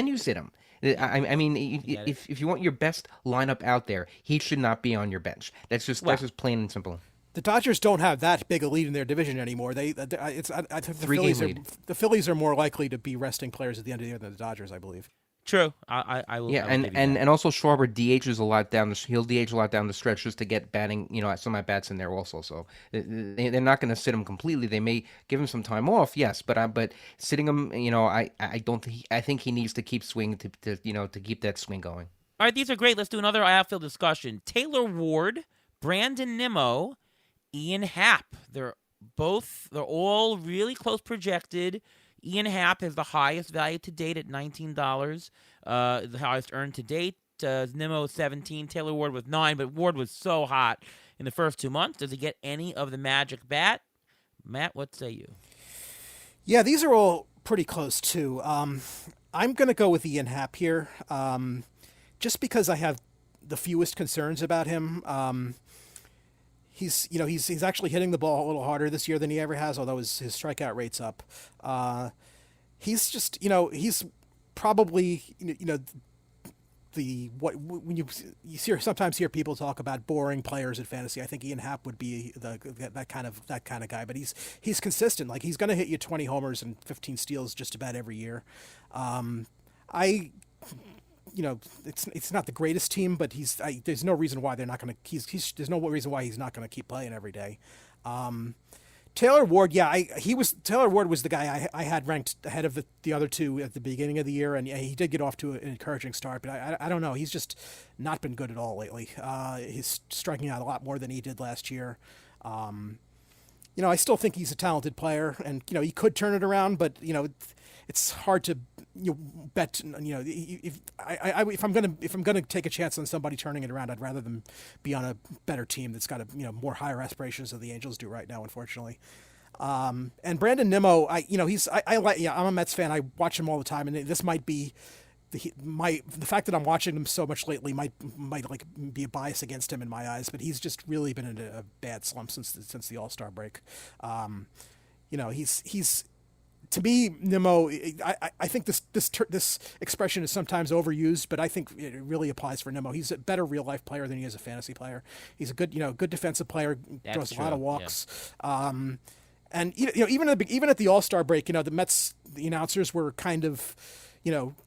you sit him? I mean, if you want your best lineup out there, he should not be on your bench. That's just plain and simple. The Dodgers don't have that big a lead in their division anymore. I think the Phillies are more likely to be resting players at the end of the year than the Dodgers, I believe. True. I will. Yeah, and also Schwarber DHs a lot he'll DH a lot down the stretch just to get batting, some at bats in there also. So they're not going to sit him completely. They may give him some time off, yes, but sitting him, I think he needs to keep swinging to keep that swing going. All right, these are great. Let's do another outfield discussion. Taylor Ward, Brandon Nimmo, Ian Happ. They're all really close projected. Ian Happ has the highest value to date at $19, the highest earned to date. Nimmo is 17, Taylor Ward with 9, but Ward was so hot in the first 2 months. Does he get any of the magic bat? Matt, what say you? Yeah, these are all pretty close too. I'm going to go with Ian Happ here, just because I have the fewest concerns about him. He's actually hitting the ball a little harder this year than he ever has, although his strikeout rate's up. He's just, he's probably, when you sometimes hear people talk about boring players in fantasy. I think Ian Happ would be that kind of guy, but he's consistent. Like, he's going to hit you 20 homers and 15 steals just about every year. It's not the greatest team, but there's no reason why they're not going to. There's no reason why he's not going to keep playing every day. Taylor Ward, Taylor Ward was the guy I had ranked ahead of the other two at the beginning of the year, and he did get off to an encouraging start, but I don't know. He's just not been good at all lately. He's striking out a lot more than he did last year. I still think he's a talented player, and he could turn it around, but it's hard to bet. If I'm gonna take a chance on somebody turning it around, I'd rather them be on a better team that's got more higher aspirations than the Angels do right now, unfortunately. And Brandon Nimmo, I'm a Mets fan. I watch him all the time, and this might be the fact that I'm watching him so much lately might like be a bias against him in my eyes, but he's just really been in a bad slump since the All-Star break. He's to me, Nimmo. I think this expression is sometimes overused, but I think it really applies for Nimmo. He's a better real life player than he is a fantasy player. He's a good defensive player. Draws a lot of walks. Yeah. And even at the All-Star break, the Mets, the announcers were kind of,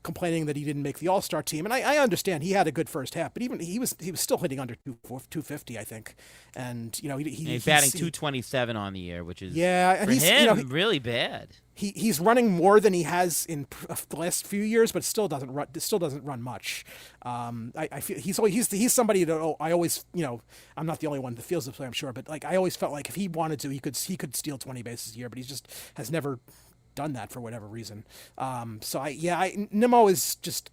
complaining that he didn't make the All-Star team. And I understand he had a good first half, but even he was still hitting under 250, I think. And he's batting 227 on the year, which is and for he's him really bad. He's running more than he has in the last few years, but still doesn't run much. I feel he's somebody that I always I'm not the only one that feels this way, I'm sure, but like I always felt like if he wanted to, he could steal 20 bases a year, but he just has never done that for whatever reason. Nimmo is just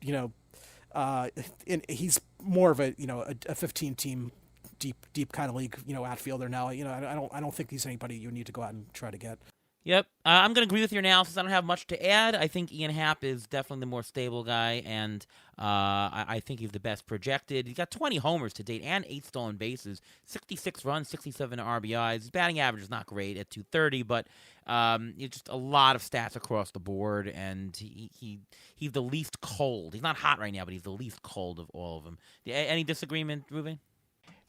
he's more of a 15 team deep kind of league outfielder now. I don't think he's anybody you need to go out and try to get. Yep. I'm going to agree with your analysis. I don't have much to add. I think Ian Happ is definitely the more stable guy, and I think he's the best projected. He's got 20 homers to date and 8 stolen bases, 66 runs, 67 RBIs. His batting average is not great at 230, but it's just a lot of stats across the board, and he's the least cold. He's not hot right now, but he's the least cold of all of them. Any disagreement, Ruben?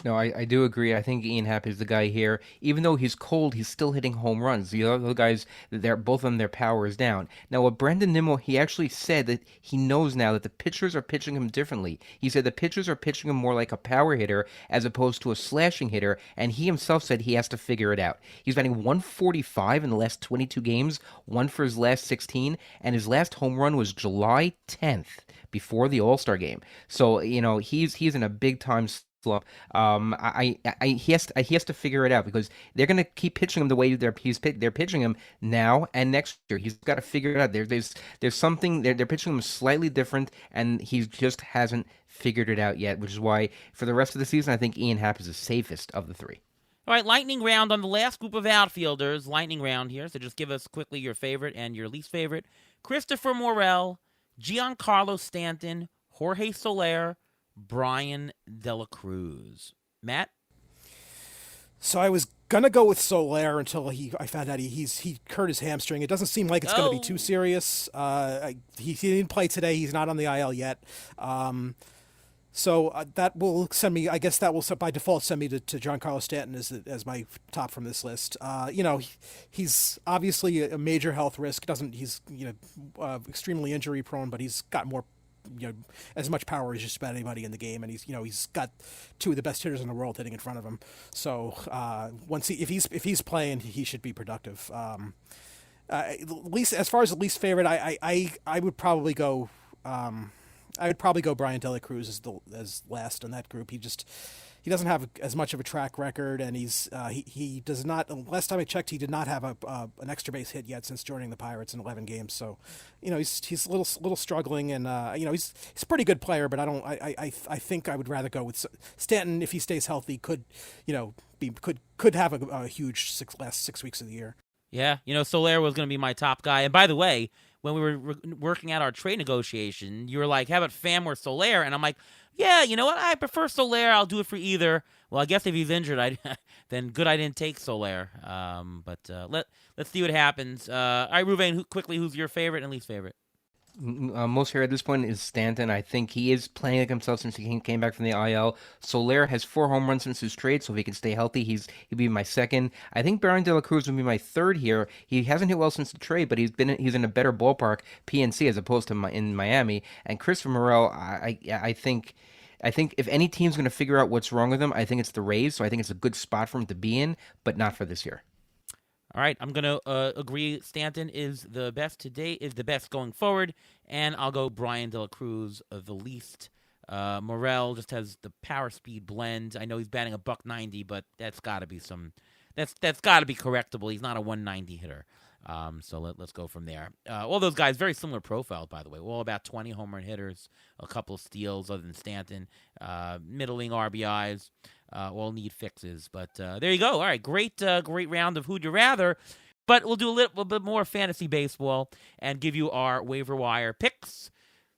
No, I do agree. I think Ian Happ is the guy here. Even though he's cold, he's still hitting home runs. The other guys, both of them, their power is down. Now, with Brandon Nimmo, he actually said that he knows now that the pitchers are pitching him differently. He said the pitchers are pitching him more like a power hitter as opposed to a slashing hitter, and he himself said he has to figure it out. He's batting 145 in the last 22 games, one for his last 16, and his last home run was July 10th, before the All-Star game. So, he's in a big-time slump. He has to figure it out because they're going to keep pitching him the way they're pitching him now and next year. He's got to figure it out. There's something they're pitching him slightly different, and he just hasn't figured it out yet. Which is why for the rest of the season, I think Ian Happ is the safest of the three. All right, lightning round on the last group of outfielders. Lightning round here. So just give us quickly your favorite and your least favorite. Christopher Morel, Giancarlo Stanton, Jorge Soler, Brian De La Cruz. Matt? So I was gonna go with Soler until I found out he hurt his hamstring. It doesn't seem like it's gonna be too serious. He didn't play today. He's not on the IL yet. So that will send me. I guess that will by default send me to Giancarlo Stanton as my top from this list. He's obviously a major health risk. He's extremely injury prone, but he's got more. As much power as just about anybody in the game, and he's got two of the best hitters in the world hitting in front of him. So if he's playing, he should be productive. Least as far as the least favorite, I would probably go. I would probably go Brian De La Cruz as last in that group. He doesn't have as much of a track record, and he does not. Last time I checked, he did not have an extra base hit yet since joining the Pirates in 11 games. So, he's a little struggling, and he's a pretty good player. But I think I would rather go with Stanton if he stays healthy. Could have a huge last 6 weeks of the year. Yeah, Soler was going to be my top guy. And by the way, when we were working out our trade negotiation, you were like, "How about Pham or Soler?" And I'm like, "Yeah, you know what? I prefer Soler. I'll do it for either." Well, I guess if he's injured, then good I didn't take Soler. But let's see what happens. All right, Ruvain, quickly, who's your favorite and least favorite? Most favorite at this point is Stanton. I think he is playing like himself since he came back from the IL. Soler has 4 home runs since his trade, so if he can stay healthy, he'd be my second. I think Brian De La Cruz would be my third here. He hasn't hit well since the trade, but he's in a better ballpark, PNC, as opposed to in Miami. And Christopher Morel, I think if any team's going to figure out what's wrong with him, I think it's the Rays. So I think it's a good spot for him to be in, but not for this year. All right, I'm going to agree Stanton is the best today, is the best going forward, and I'll go Brian De La Cruz, the least. Morel just has the power speed blend. I know he's batting $190, but that's got to be that's got to be correctable. He's not a 190 hitter. So let's go from there. All those guys, very similar profiles, by the way. All about 20 home run hitters, a couple of steals other than Stanton, middling RBIs. All need fixes. But there you go. All right, great round of Who'd You Rather. But we'll do a little bit more fantasy baseball and give you our waiver wire picks.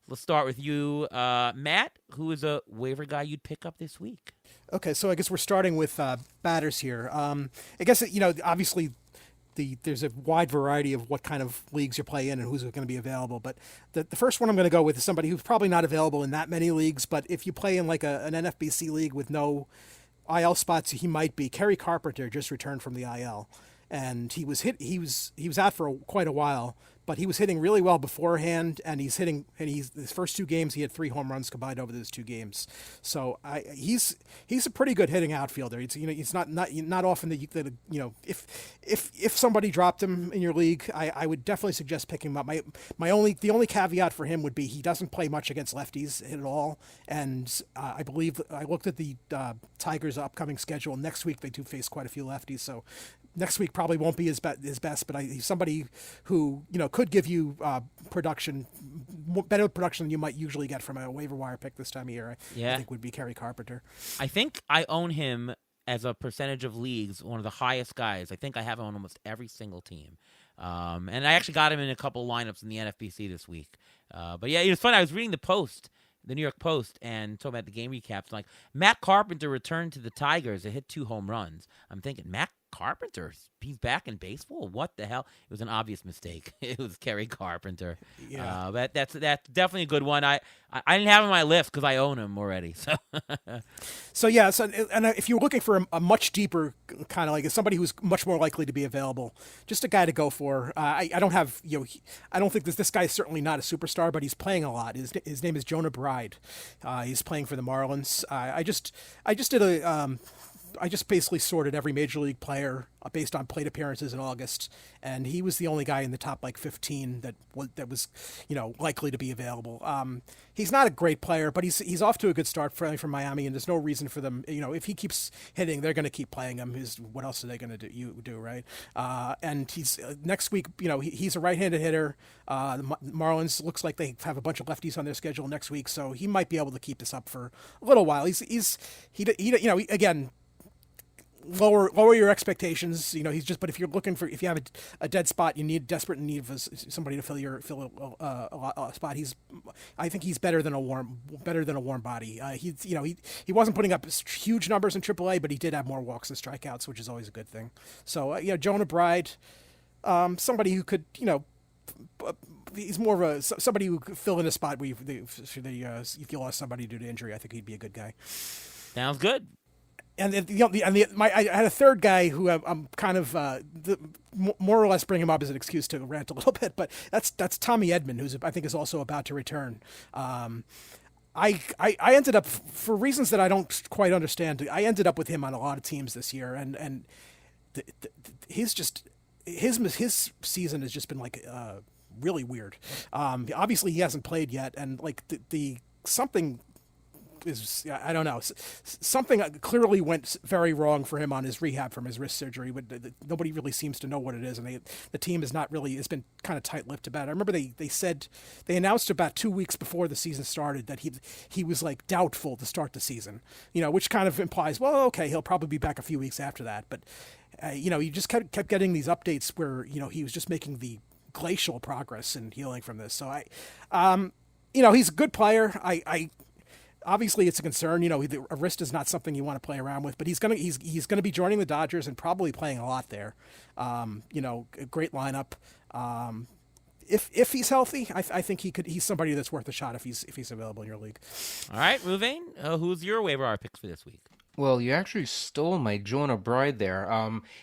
Let's start with you, Matt. Who is a waiver guy you'd pick up this week? Okay, so I guess we're starting with batters here. I guess, obviously there's a wide variety of what kind of leagues you play in and who's going to be available. But the first one I'm going to go with is somebody who's probably not available in that many leagues. But if you play in like an NFBC league with no IL spots, he might be. Kerry Carpenter just returned from the IL. and he was out for quite a while. But he was hitting really well beforehand, and he's his first 2 games he had 3 home runs combined over those 2 games. So he's a pretty good hitting outfielder. It's not often that if somebody dropped him in your league, I would definitely suggest picking him up. The only caveat for him would be he doesn't play much against lefties at all, and I believe I looked at the Tigers' upcoming schedule. Next week they do face quite a few lefties, so next week probably won't be his best, but he's somebody who could give you better production than you might usually get from a waiver wire pick this time of year. I think would be Kerry Carpenter. I think I own him as a percentage of leagues, one of the highest guys. I think I have him on almost every single team. And I actually got him in a couple lineups in the NFBC this week. But yeah, it was fun. I was reading the New York Post, and talking about the game recaps. Like, Matt Carpenter returned to the Tigers and hit 2 home runs. I'm thinking, Matt Carpenter, he's back in baseball? What the hell? It was an obvious mistake. It was Kerry Carpenter. Yeah. But that's definitely a good one. I didn't have him on my list because I own him already. So and if you're looking for a much deeper kind of like somebody who's much more likely to be available, just a guy to go for. I don't have I don't think this guy's certainly not a superstar, but he's playing a lot. His name is Jonah Bride. He's playing for the Marlins. I just basically sorted every major league player based on plate appearances in August, and he was the only guy in the top 15 that was likely to be available. He's not a great player, but he's off to a good start from Miami, and there's no reason for them. If he keeps hitting, they're going to keep playing him. What else are they going to do, right? And he's next week. He's a right-handed hitter. The Marlins looks like they have a bunch of lefties on their schedule next week, so he might be able to keep this up for a little while. Again, lower your expectations. But if you have a dead spot, desperate in need of somebody to fill a spot. I think he's better than a warm body. He wasn't putting up huge numbers in AAA, but he did have more walks and strikeouts, which is always a good thing. So Jonah Bride, somebody who could he's more of somebody who could fill in a spot where if you lost somebody due to injury. I think he'd be a good guy. Sounds good. And I had a third guy who I'm kind of more or less bring him up as an excuse to rant a little bit, but that's Tommy Edman, who's I think is also about to return. I ended up, for reasons that I don't quite understand, I ended up with him on a lot of teams this year, and his season has just been really weird. Obviously he hasn't played yet, and the something is, I don't know, something clearly went very wrong for him on his rehab from his wrist surgery. But nobody really seems to know what it is, and the team has been kind of tight-lipped about it. I remember they announced about 2 weeks before the season started that he was doubtful to start the season, which kind of implies, well, okay, he'll probably be back a few weeks after that. But you just kept getting these updates where he was just making the glacial progress in healing from this. So he's a good player. Obviously, it's a concern. A wrist is not something you want to play around with, but he's gonna be joining the Dodgers and probably playing a lot there. A great lineup. If he's healthy, I think he's somebody that's worth a shot if he's available in your league. All right, Ruvain, who's your waiver wire picks for this week? Well, you actually stole my Jonah Bride there.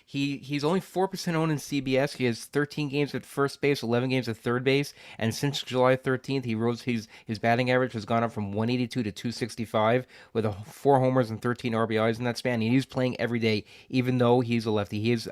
He's only 4% owned in CBS. He has 13 games at first base, 11 games at third base, and since July 13th, he rose his batting average has gone up from 182 to 265 with 4 homers and 13 RBIs in that span. He's playing every day, even though he's a lefty. He's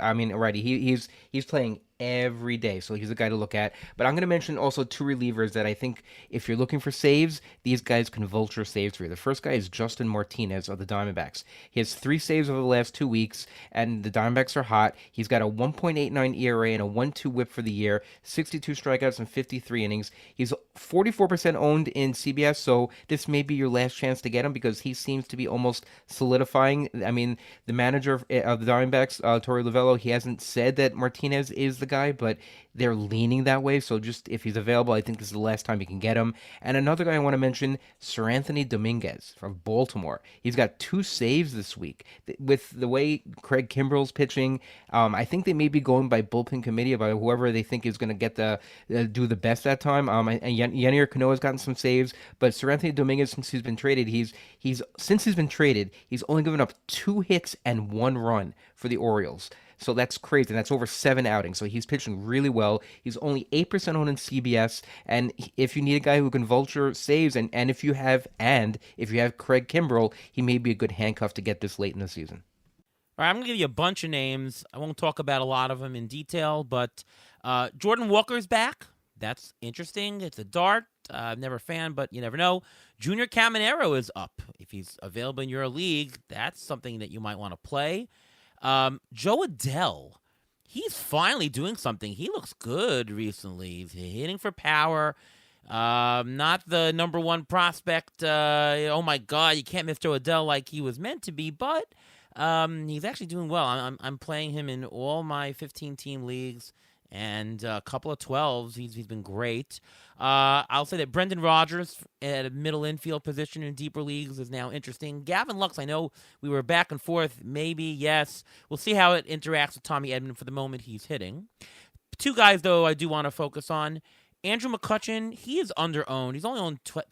playing every day, so he's a guy to look at. But I'm going to mention also 2 relievers that I think if you're looking for saves, these guys can vulture saves for you. The first guy is Justin Martinez of the Diamondbacks. He has 3 saves over the last 2 weeks, and the Diamondbacks are hot. He's got a 1.89 ERA and a 1.2 WHIP for the year, 62 strikeouts and 53 innings. He's 44% owned in CBS, so this may be your last chance to get him because he seems to be almost solidifying. I mean, the manager of the Diamondbacks, Torey Lovullo, he hasn't said that Martinez is the guy, but they're leaning that way. So just if he's available, I think this is the last time you can get him. And another guy I want to mention, Sir Anthony Dominguez from Baltimore. He's got 2 saves this week. With the way Craig Kimbrell's pitching, I think they may be going by bullpen committee, by whoever they think is going to get do the best that time. And Yennier Canoa's gotten some saves, but Sir Anthony Dominguez, since he's been traded, he's only given up 2 hits and 1 run for the Orioles. So that's crazy. And that's over 7 outings. So he's pitching really well. He's only 8% owned in CBS. And if you need a guy who can vulture saves, and if you have Craig Kimbrell, he may be a good handcuff to get this late in the season. All right, I'm going to give you a bunch of names. I won't talk about a lot of them in detail, but Jordan Walker's back. That's interesting. It's a dart. I'm never a fan, but you never know. Junior Caminero is up. If he's available in your league, that's something that you might want to play. Joe Adell, he's finally doing something. He looks good recently. He's hitting for power. Not the number one prospect. Oh, my God, you can't miss Joe Adell like he was meant to be, but he's actually doing well. I'm playing him in all my 15-team leagues and a couple of 12s. He's been great. I'll say that Brendan Rodgers at a middle infield position in deeper leagues is now interesting. Gavin Lux, I know we were back and forth. Maybe, yes. We'll see how it interacts with Tommy Edman for the moment he's hitting. Two guys, though, I do want to focus on. Andrew McCutchen, he is under-owned. He's only owned 10%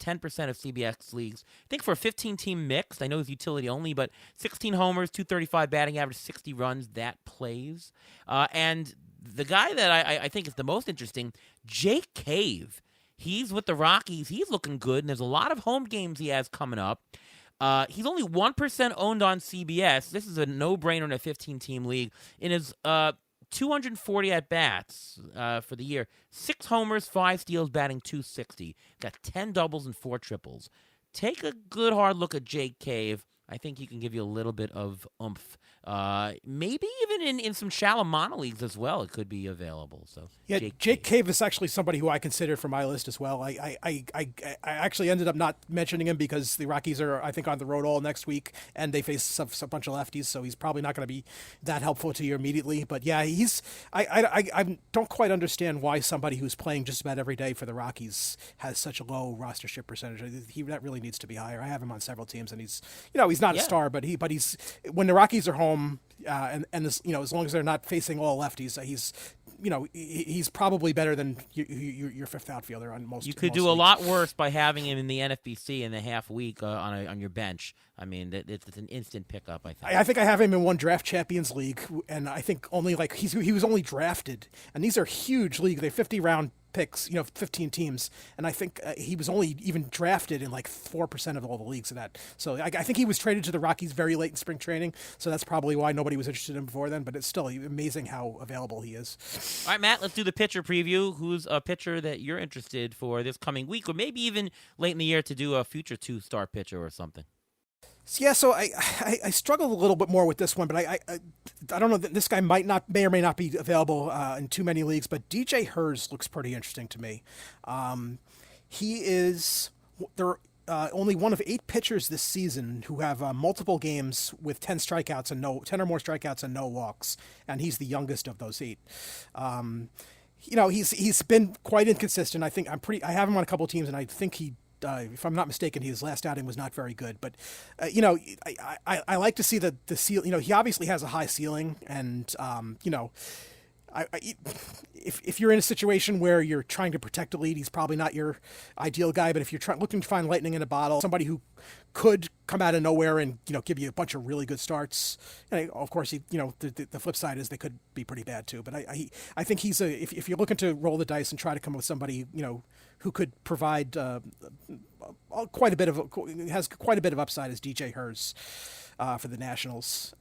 of CBS leagues. I think for a 15-team mix, I know he's utility only, but 16 homers, 235 batting average, 60 runs, that plays. And the guy that I think is the most interesting, Jake Cave. He's with the Rockies. He's looking good, and there's a lot of home games he has coming up. He's only 1% owned on CBS. This is a no-brainer in a 15-team league. In his 240 at-bats for the year, 6 homers, 5 steals, batting .260. Got 10 doubles and 4 triples. Take a good hard look at Jake Cave. I think he can give you a little bit of oomph. Maybe even in some shallow mono leagues as well, it could be available. So yeah, Jake Cave is actually somebody who I considered for my list as well. I actually ended up not mentioning him because the Rockies are, I think, on the road all next week, and they face a bunch of lefties, so he's probably not going to be that helpful to you immediately. But yeah, I don't quite understand why somebody who's playing just about every day for the Rockies has such a low rostership percentage. That really needs to be higher. I have him on several teams, and he's not a star, but he's when the Rockies are home. And this, as long as they're not facing all lefties, he's probably better than your fifth outfielder on most. You could do a lot worse by having him in the NFBC in the half week on your bench. I mean, it's an instant pickup. I think I have him in one draft champions league, and I think only he was only drafted, and these are huge leagues. They're 50-round picks, 15 teams, and I think he was only even drafted in 4% of all the leagues of that. So I think he was traded to the Rockies very late in spring training, so that's probably why nobody was interested in him before then, but it's still amazing how available he is. All right, Matt, let's do the pitcher preview. Who's a pitcher that you're interested for this coming week, or maybe even late in the year to do a future 2-star pitcher or something? Yeah, so I struggled a little bit more with this one, but I don't know. This guy may or may not be available in too many leagues, but DJ Hers looks pretty interesting to me. He is only one of 8 pitchers this season who have multiple games with 10 strikeouts and 10 or more strikeouts and no walks, and he's the youngest of those 8. He's been quite inconsistent. I have him on a couple of teams, and I think if I'm not mistaken, his last outing was not very good. But, I like to see the ceiling. He obviously has a high ceiling. And, if you're in a situation where you're trying to protect a lead, he's probably not your ideal guy. But if you're looking to find lightning in a bottle, somebody who could come out of nowhere and, give you a bunch of really good starts. And of course, the flip side is they could be pretty bad too. But I think he's if you're looking to roll the dice and try to come up with somebody, who could provide has quite a bit of upside as DJ Hers for the Nationals.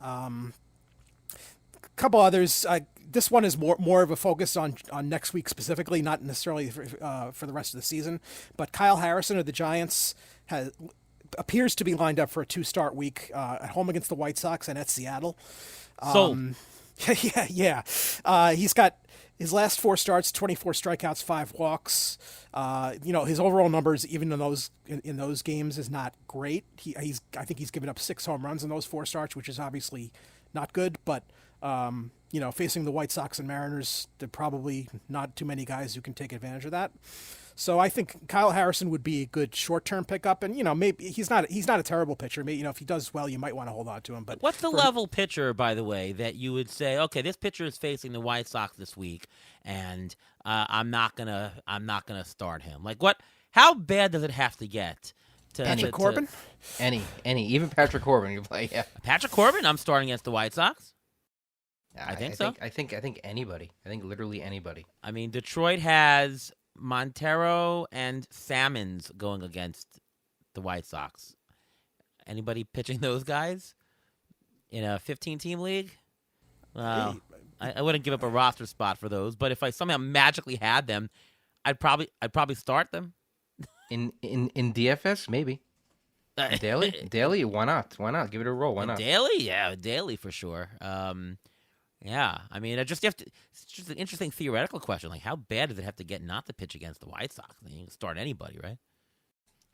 Couple others. This one is more of a focus on next week specifically, not necessarily for the rest of the season. But Kyle Harrison of the Giants appears to be lined up for a 2-start week at home against the White Sox and at Seattle. Yeah. He's got his last 4 starts, 24 strikeouts, 5 walks. His overall numbers, even in those games, is not great. I think he's given up 6 home runs in those 4 starts, which is obviously not good. But facing the White Sox and Mariners, there are probably not too many guys who can take advantage of that. So I think Kyle Harrison would be a good short-term pickup, and maybe he's not a terrible pitcher. Maybe if he does well, you might want to hold on to him. But what's the level pitcher, by the way, that you would say, okay, this pitcher is facing the White Sox this week, and I'm not gonna start him. How bad does it have to get? Patrick Corbin? Any, even Patrick Corbin you play. Yeah, Patrick Corbin, I'm starting against the White Sox. I think I so. think I think I think anybody. I think literally anybody. I mean, Detroit has Montero and Salmons going against the White Sox. Anybody pitching those guys in a 15-team league? Well, Hey, I wouldn't give up a roster spot for those, but if I somehow magically had them, I'd probably start them. In DFS, maybe. In daily, why not? Why not? Give it a roll. Why not? Daily, yeah, daily for sure. Yeah, I mean, it's just an interesting theoretical question. Like, how bad does it have to get not to pitch against the White Sox? I mean, you can start anybody, right?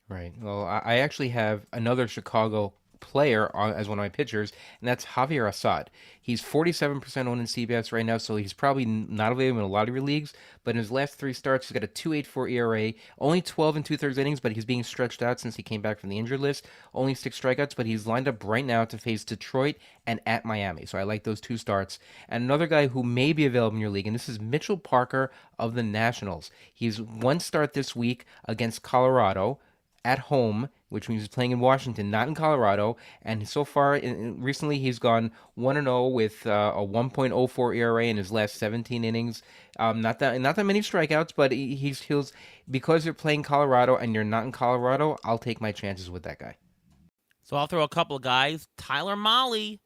Right. Well, I actually have another Chicago player as one of my pitchers, and that's Javier Assad. He's 47% owned in CBS right now, so he's probably not available in a lot of your leagues. But in his last 3 starts, he's got a 2.84 ERA, only 12 and 2/3 innings, but he's being stretched out since he came back from the injured list. Only 6 strikeouts, but he's lined up right now to face Detroit and at Miami. So I like those 2 starts. And another guy who may be available in your league, and this is Mitchell Parker of the Nationals. He's 1 start this week against Colorado at home, which means he's playing in Washington, not in Colorado. And so far, recently, he's gone 1-0 with a 1.04 ERA in his last 17 innings. Not that many strikeouts, but he's because you're playing Colorado and you're not in Colorado. I'll take my chances with that guy. So I'll throw a couple of guys. Tyler Mahle.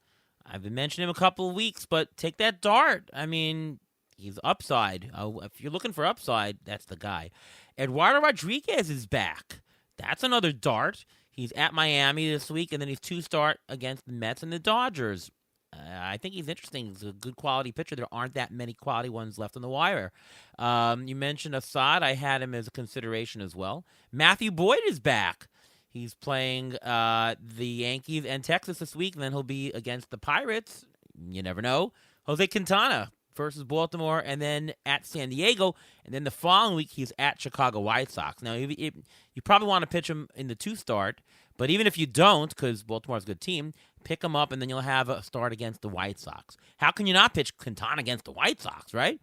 I've been mentioning him a couple of weeks, but take that dart. I mean, he's upside. If you're looking for upside, that's the guy. Eduardo Rodriguez is back. That's another dart. He's at Miami this week, and then he's 2 start against the Mets and the Dodgers. I think he's interesting. He's a good quality pitcher. There aren't that many quality ones left on the wire. You mentioned Assad. I had him as a consideration as well. Matthew Boyd is back. He's playing the Yankees and Texas this week, and then he'll be against the Pirates. You never know. Jose Quintana versus Baltimore, and then at San Diego, and then the following week he's at Chicago White Sox. Now, you probably want to pitch him in the 2 start, but even if you don't, because Baltimore's a good team, pick him up, and then you'll have a start against the White Sox. How can you not pitch Quintana against the White Sox, right?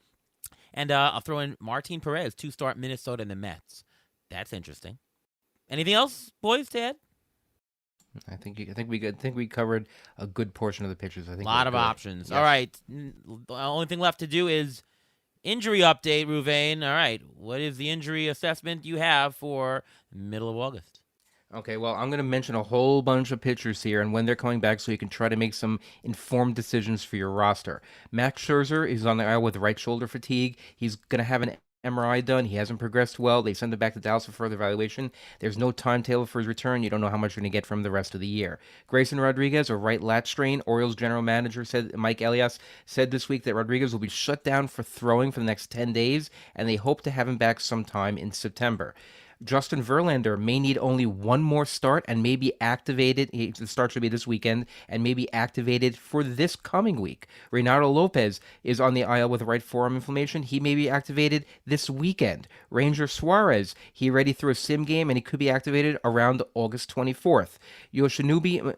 And I'll throw in Martin Perez, 2 start Minnesota and the Mets. That's interesting. Anything else, boys, to add? I think we covered a good portion of the pitchers. I think A lot we're of good. options. Yes. All right. The only thing left to do is injury update, Ruvain. All right. What is the injury assessment you have for middle of August? Okay, well, I'm going to mention a whole bunch of pitchers here and when they're coming back so you can try to make some informed decisions for your roster. Max Scherzer is on the IL with right shoulder fatigue. He's going to have an MRI done. He hasn't progressed well. They sent him back to Dallas for further evaluation. There's no timetable for his return. You don't know how much you're going to get from him the rest of the year. Grayson Rodriguez, a right lat strain. Orioles general manager Mike Elias said this week that Rodriguez will be shut down for throwing for the next 10 days, and they hope to have him back sometime in September. Justin Verlander may need only one more start and may be activated. The start should be this weekend and may be activated for this coming week. Reynaldo Lopez is on the IL with right forearm inflammation. He may be activated this weekend. Ranger Suarez, he already threw a sim game and he could be activated around August 24th. Yoshinobu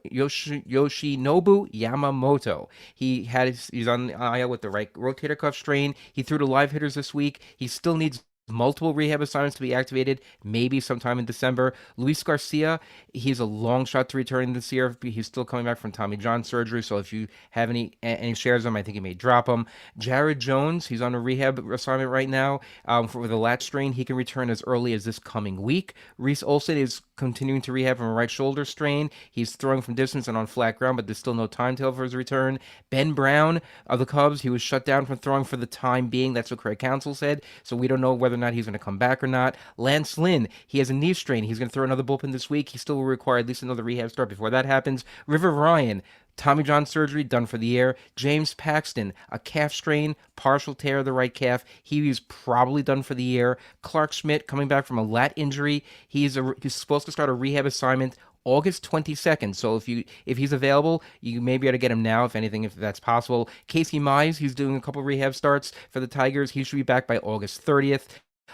Yamamoto, he's on the IL with the right rotator cuff strain. He threw to live hitters this week. He still needs multiple rehab assignments to be activated, maybe sometime in December. Luis Garcia, he's a long shot to return this year. He's still coming back from Tommy John surgery, so if you have any shares of him, I think you may drop him. Jared Jones, he's on a rehab assignment right now for the lat strain. He can return as early as this coming week. Reese Olson is continuing to rehab from a right shoulder strain. He's throwing from distance and on flat ground, but there's still no timetable for his return. Ben Brown of the Cubs, he was shut down from throwing for the time being. That's what Craig Counsell said, so we don't know whether or not he's going to come back or not. Lance Lynn, he has a knee strain. He's going to throw another bullpen this week. He still will require at least another rehab start before that happens. River Ryan, Tommy John surgery, done for the year. James Paxton, a calf strain, partial tear of the right calf. He is probably done for the year. Clark Schmidt, coming back from a lat injury. He's supposed to start a rehab assignment August 22nd. So if he's available, you may be able to get him now, if that's possible. Casey Mize, he's doing a couple rehab starts for the Tigers. He should be back by August 30th.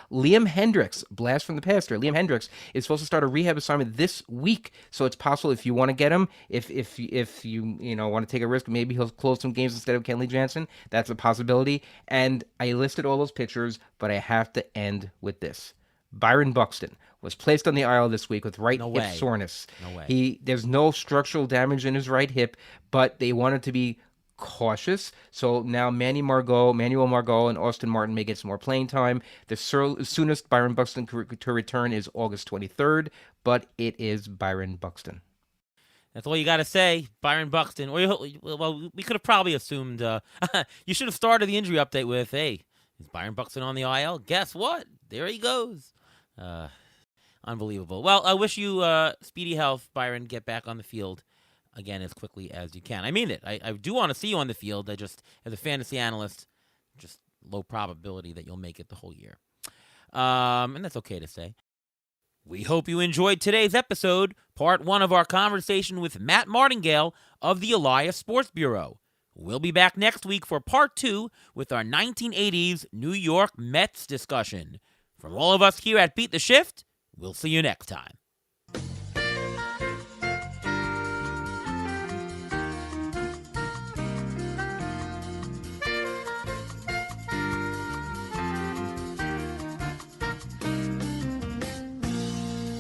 Liam Hendricks, blast from the past here. Liam Hendricks is supposed to start a rehab assignment this week, so it's possible if you want to get him, if you want to take a risk, maybe he'll close some games instead of Kenley Jansen. That's a possibility. And I listed all those pitchers, but I have to end with this. Byron Buxton was placed on the IL this week with right hip soreness. No way. There's no structural damage in his right hip, but they wanted to be cautious. So now Manuel Margot, and Austin Martin may get some more playing time. The soonest Byron Buxton to return is August 23rd, but it is Byron Buxton. That's all you got to say, Byron Buxton. Well, we could have probably assumed. You should have started the injury update with, "Hey, is Byron Buxton on the IL?" Guess what? There he goes. Unbelievable. Well, I wish you speedy health, Byron. Get back on the field again as quickly as you can. I mean it. I do want to see you on the field. I just, as a fantasy analyst, just low probability that you'll make it the whole year. And that's okay to say. We hope you enjoyed today's episode, part 1 of our conversation with Matt Martingale of the Elias Sports Bureau. We'll be back next week for part 2 with our 1980s New York Mets discussion. From all of us here at Beat the Shift, we'll see you next time.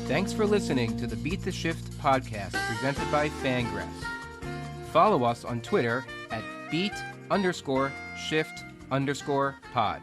Thanks for listening to the Beat the Shift podcast presented by Fangraphs. Follow us on Twitter at beat_shift_pod.